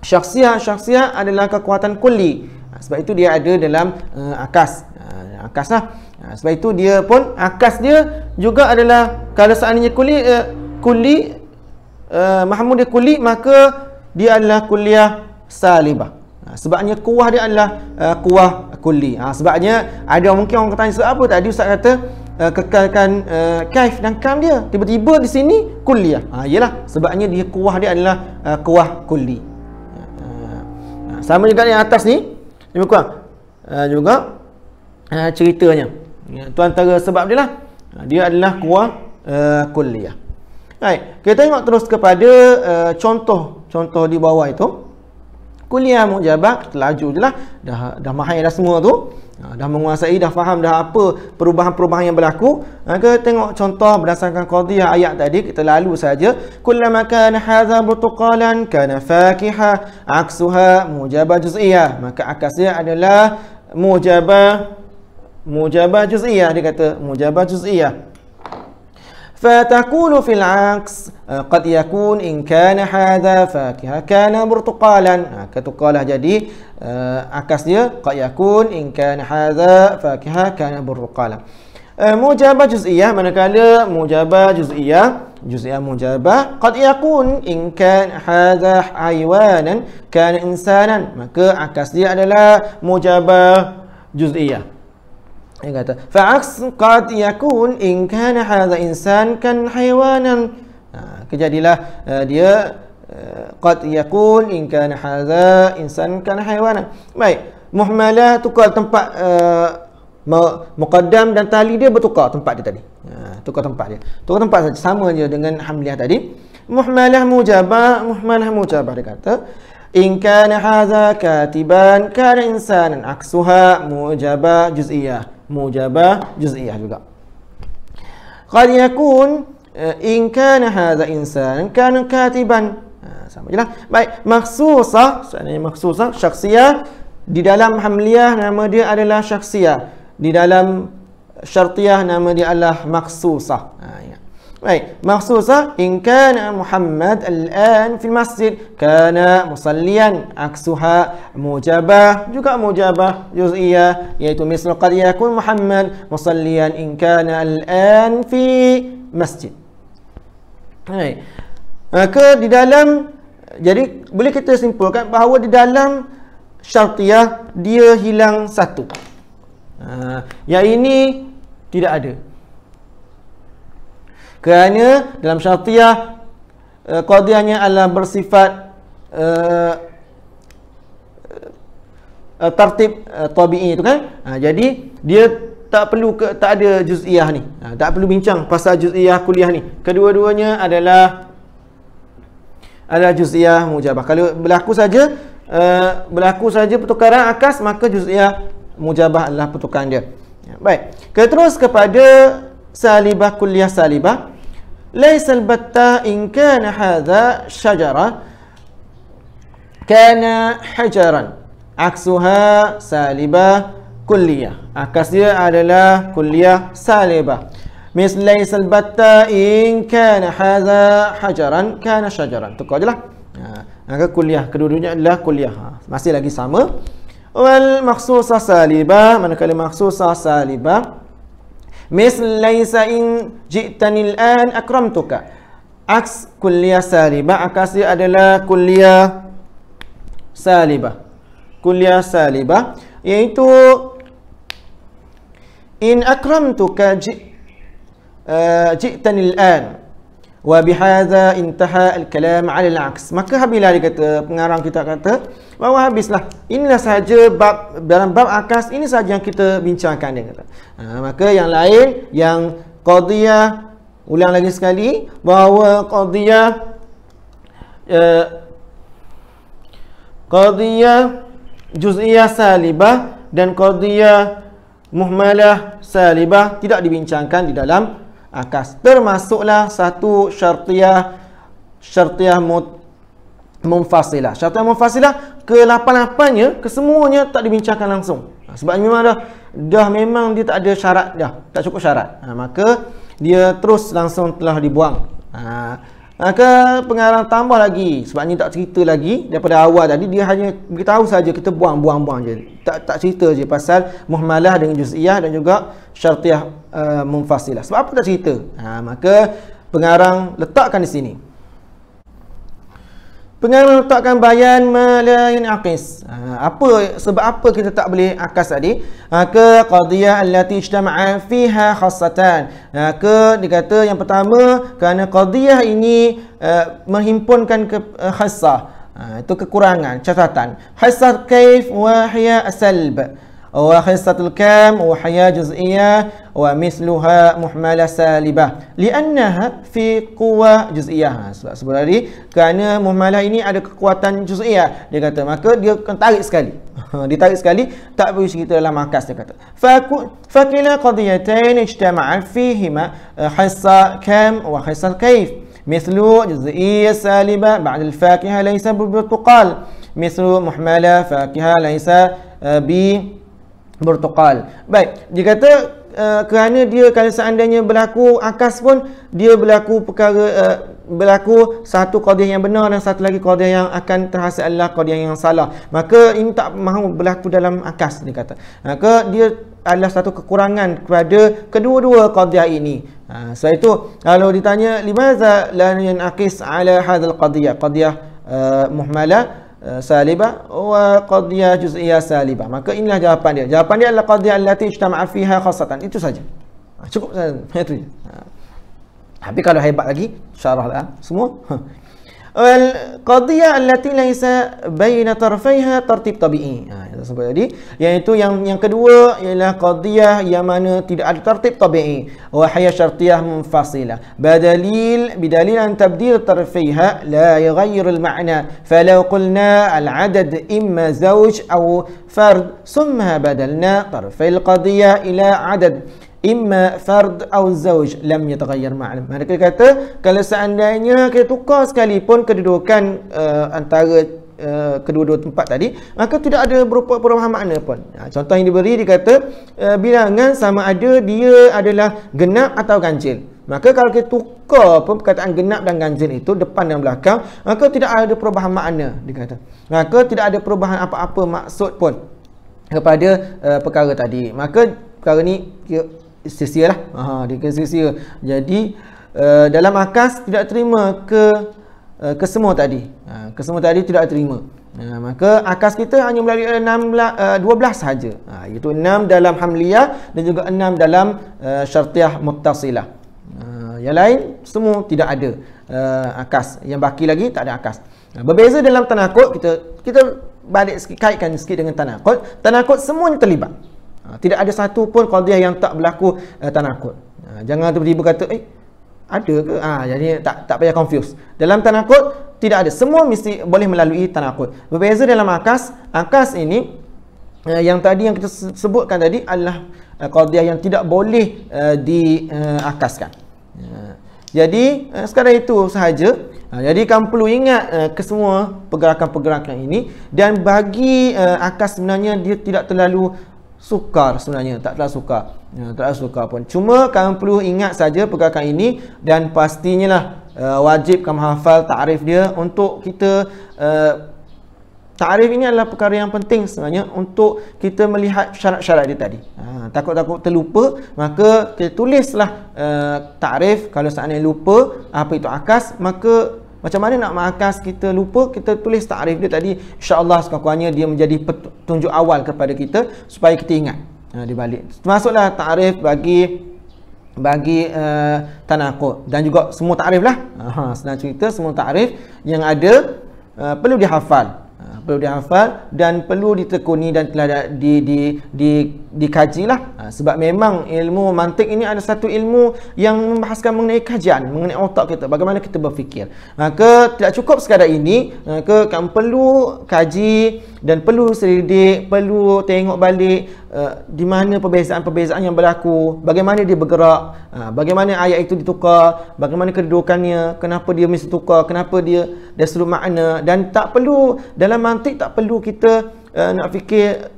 S1: syakhsiyah adalah kekuatan kulli. Sebab itu dia ada dalam akas. Akas lah. Sebab itu dia pun akas dia juga adalah kalau seandainya kulli mahmud dia kulli, maka dia adalah kulliyah salibah. Sebabnya kuwah dia adalah kuwah kulli. Sebabnya ada mungkin orang tanya sebab apa tadi Ustaz kata kekalkan kaif dan kam dia, tiba-tiba di sini kulliyah. Iyalah sebabnya dia kuwah dia adalah kuwah kulli. Sama juga yang atas ni lebih kurang juga ceritanya. Itu antara sebab dia lah. Dia adalah kuwah kulliyah. Baik, kita tengok terus kepada contoh di bawah itu. Kuliah mujabah terlaju je lah, dah mahir dah semua tu, dah menguasai, dah faham dah apa perubahan-perubahan yang berlaku. Maka tengok contoh berdasarkan qadiyah ayat tadi, kita lalu saja. Kullama kana hadza burtuqalan kana fakiha aksuha mujabah juz'iyah. Maka akasnya adalah mujabah juz'iyah, dia kata mujabah juz'iyah. فتكون في العكس قد يكون إن كان هذا فاكهة كان برتقالا. ketukalah jadi akasnya qad yakun in kana hadza fakiha kana burtuqalan. Mujabah juz'iyah, manakala mujabah juz'iyah mujabah qad yakun in kana hadza haywanan kana insanan. Maka akas dia adalah mujabah juz'iyah. Dia kata fa'aks qad yakun in kana hadha insan kan haywanan. Kejadilah dia qad yakun in kana hadha insan kan haywanan. Baik, muhmalah tukar tempat muqaddam dan tali dia bertukar tempat dia tadi. Tukar tempat saja, sama je dengan hamliah tadi. Muhmalah mujabah dia kata in kana hadha katiban kana insanan aksuha mujabah juz'iyah juga. Qad yakun in kana hadha insanan kana katiban. Sama jelah. Baik, makhsusah, sebenarnya makhsusah syakhsiyah, di dalam hamliah nama dia adalah syakhsiyah, di dalam syartiyah nama dia adalah makhsusah. Baik, makhsusah in kana Muhammad al-an fil masjid kana musalliyan aksuha mujabah juz'iyah, iaitu misal qad yakun Muhammad musalliyan in kana al-an fi masjid. Baik, maka di dalam, jadi boleh kita simpulkan bahawa di dalam syartiyah dia hilang satu. Yang ini tidak ada. Kerana dalam syartiyah qadiyahnya adalah bersifat tartib tabi'i itu kan. Jadi dia tak ada juz'iyah ni. Tak perlu bincang pasal juz'iyah kuliah ni. Kedua-duanya adalah juz'iyah mujabah. Kalau berlaku saja pertukaran akas, maka juz'iyah mujabah adalah pertukaran dia. Baik, kita terus kepada salibah kuliah salibah. Laisa al-batta in kana hadha syajara kana hajaran aksuha salibah kuliah. Akas dia adalah kuliah salibah. Misal laisa al-batta in kana hadha hajaran kana syajaran. Tukar jelah. Maka kuliah kedua-duanya adalah kuliah. Masih lagi sama. Wal makhsusah salibah, manakala makhsusah salibah misal laisa in ji'tani al-an akramtuka. Aks kuliah salibah, akas dia adalah kuliah salibah. Kuliah salibah iaitu in akramtuka ji'tani al-an wa bihadza intaha al-kalam 'ala al-'aks. Maka habislah, dia kata, pengarang kita kata bahawa habislah. Inilah sahaja dalam bab akas ini sahaja yang kita bincangkan, dia kata. Maka yang lain, yang qadiyah, ulang lagi sekali bahawa qadiyah juz'iyah salibah dan qadiyah muhmalah salibah tidak dibincangkan di dalam akas. Termasuklah satu syartiyah munfasilah. Syartiyah munfasilah ke-8-8-nya, kesemuanya tak dibincangkan langsung. Sebab memang dah memang dia tak ada syarat dah, tak cukup syarat. Maka dia terus langsung telah dibuang. Maka pengarang tambah lagi, sebab ni tak cerita lagi daripada awal tadi, dia hanya beritahu saja, kita buang je. Tak cerita je pasal muhmalah dengan juz'iyah dan juga syartiyah munfasilah. Sebab apa tak cerita? Maka pengarang letakkan di sini. Pengarang letakkan bayan ma la yanaqis. Sebab apa kita tak boleh akas tadi? Maka qadiyah allati ijtama'a fiha khassatan. Maka dikata yang pertama, kerana qadiyah ini menghimpunkan khassah. Itu kekurangan, catatan. Khassah kaif wa hiya asalb. wa khissatul kam wa haya juz'iyah wa misluha muhmalah salibah li'annaha fi quwa juz'iyah. Sebab tadi kerana muhmalah ini ada kekuatan juz'iyah, dia kata, maka dia akan tarik sekali. Ditarik sekali, tak boleh cerita dalam akas, dia kata. Fakila qadiyatain ijtama'at fihima hissa kam wa hissa kaif mislu juz'iyah salibah ba'da al-fakiha laysa bil-burtuqal mislu muhmalah fakiha laysa bi burtuqal. Baik, dia kata kerana dia kalau seandainya berlaku akas pun dia berlaku perkara berlaku satu qadiyah yang benar dan satu lagi qadiyah yang akan terhasil adalah qadiyah yang salah. Maka ini tak mahu berlaku dalam akas, dia kata. Maka dia adalah satu kekurangan kepada kedua-dua qadiyah ini. Sebab itu kalau ditanya limaza la yanaqis ala hadzal qadiyah muhmalah salibah wa qadiyah juz'iyah salibah, maka inilah jawapan dia. Jawapan dia adalah qadiyah allati ijtama'a fiha khassatan. Itu saja. Cukup saja. Itu je. Tapi kalau hebat lagi syarahlah semua. Wal qadiyah allati laysa baina tarfaiha tartib tabi'i. Yang sebut tadi, iaitu yang kedua ialah qadiyah yang mana tidak ada tartib tabi'i wa hiya syartiyah munfasilah bidalil an tabdil tarfaiha la yughayyir al ma'na falau qulna al adad imma zawj aw fard thumma badalna tarfai al qadiyah ila adad imma fard atau zawj lam yataghayyar ma'na. Mereka kata kalau seandainya kita tukar sekalipun kedudukan antara kedua-dua tempat tadi, maka tidak ada berupa perubahan makna pun. Contoh yang diberi, dia kata bilangan sama ada dia adalah genap atau ganjil. Maka kalau kita tukar perkataan genap dan ganjil itu depan dan belakang, maka tidak ada perubahan makna, dia kata. Maka tidak ada perubahan apa-apa maksud pun kepada perkara tadi. Maka perkara ni sia-sia lah. Dia kena sia-sia. Jadi dalam akas tidak terima ke semua tadi. Kesemua tadi tidak terima. Maka akas kita hanya melalui 12 sahaja. Iaitu 6 dalam hamliyah dan juga 6 dalam syartiyah muttasilah. Yang lain semua tidak ada akas. Yang baki lagi tak ada akas. Berbeza dalam tanakut, kita balik sikit, kaitkan sikit dengan tanakut. Tanakut semuanya terlibat. Tidak ada satu pun qadiyah yang tak berlaku tanakut. Jangan tiba-tiba kata ada ke? Jadi tak payah confuse. Dalam tanakut tidak ada, semua mesti boleh melalui tanakut. Berbeza dalam akas. Akas ini yang tadi yang kita sebutkan tadi adalah qadiyah yang tidak boleh diakaskan. Jadi sekadar itu sahaja. Jadi kamu perlu ingat kesemua pergerakan-pergerakan ini, dan bagi akas sebenarnya dia tidak terlalu sukar sebenarnya, tak terlalu sukar. Tak terlalu sukar pun. Cuma kamu perlu ingat saja pergerakan ini, dan pastinya lah wajib kamu hafal takrif dia untuk kita. Takrif ini adalah perkara yang penting sebenarnya untuk kita melihat syarat-syarat dia tadi. Takut-takut terlupa, maka kita tulislah takrif. Kalau seandainya lupa apa itu akas, maka macam mana nak mengakas kita lupa, kita tulis takrif dia tadi. InsyaAllah sekurang-kurangnya dia menjadi petunjuk awal kepada kita supaya kita ingat di balik. Termasuklah takrif bagi tanakut, dan juga semua takrif lah. Senang cerita, semua takrif yang ada perlu dihafal. Perlu dihafal dan perlu ditekuni dan telah dikajilah. Sebab memang ilmu mantik ini ada satu ilmu yang membahaskan mengenai kajian, mengenai otak kita, bagaimana kita berfikir. Maka tidak cukup sekadar ini, maka kamu perlu kaji dan perlu selidik, perlu tengok balik di mana perbezaan-perbezaan yang berlaku, bagaimana dia bergerak, bagaimana ayat itu ditukar, bagaimana kedudukannya, kenapa dia mesti tukar, kenapa dia seluruh makna. Dan tak perlu dalam mantik, tak perlu kita nak fikir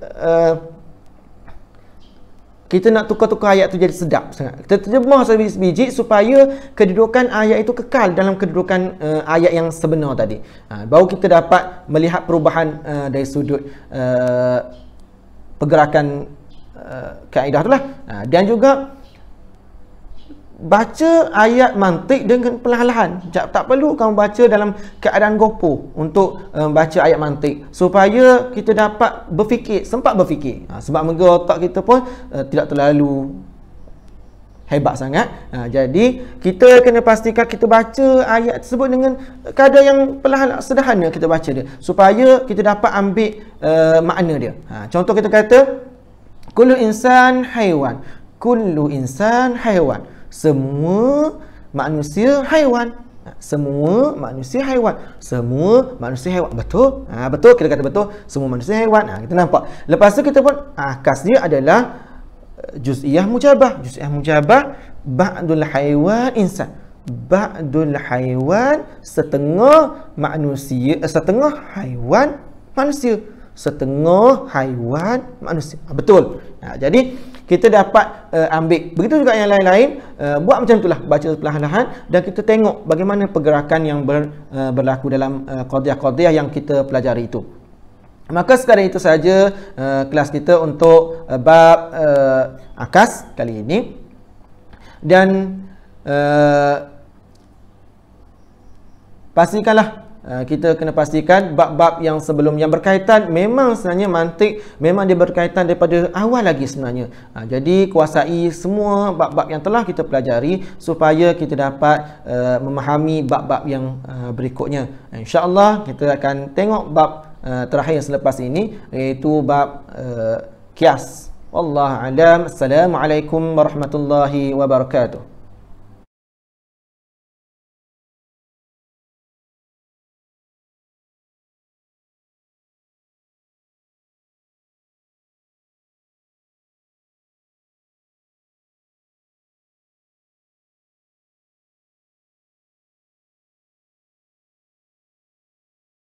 S1: kita nak tukar-tukar ayat tu jadi sedap sangat. Kita terjemah sebiji supaya kedudukan ayat itu kekal dalam kedudukan ayat yang sebenar tadi. Baru kita dapat melihat perubahan dari sudut pergerakan kaedah itulah. Dan juga baca ayat mantik dengan perlahan-lahan. Tak perlu kamu baca dalam keadaan gopoh untuk baca ayat mantik, supaya kita dapat berfikir, sempat berfikir. Sebab mungkin otak kita pun tidak terlalu hebat sangat. Jadi kita kena pastikan kita baca ayat tersebut dengan kadar yang perlahan, sederhana kita baca dia, supaya kita dapat ambil makna dia. Contoh kita kata Kullu insan haiwan. Kullu insan haiwan. Semua manusia haiwan. Semua manusia haiwan. Semua manusia haiwan. Betul? Betul, kita kata betul. Semua manusia haiwan. Kita nampak. Lepas tu kita pun khas dia adalah juz'iyah mujabah. Juz'iyah mujabah ba'dul haiwan insan. Ba'dul haiwan, setengah manusia, setengah haiwan manusia. Setengah haiwan manusia. Betul. Jadi kita dapat ambil. Begitu juga yang lain-lain, buat macam itulah, baca perlahan-lahan dan kita tengok bagaimana pergerakan yang berlaku dalam qadiyah-qadiyah yang kita pelajari itu. Maka sekadar itu saja kelas kita untuk bab akas kali ini. Dan pastikanlah, kita kena pastikan bab-bab yang sebelum yang berkaitan memang sebenarnya mantik, memang dia berkaitan daripada awal lagi sebenarnya. Jadi kuasai semua bab-bab yang telah kita pelajari supaya kita dapat memahami bab-bab yang berikutnya. InsyaAllah kita akan tengok bab terakhir selepas ini, iaitu bab qiyas. Wallahu a'lam. Assalamualaikum warahmatullahi wabarakatuh.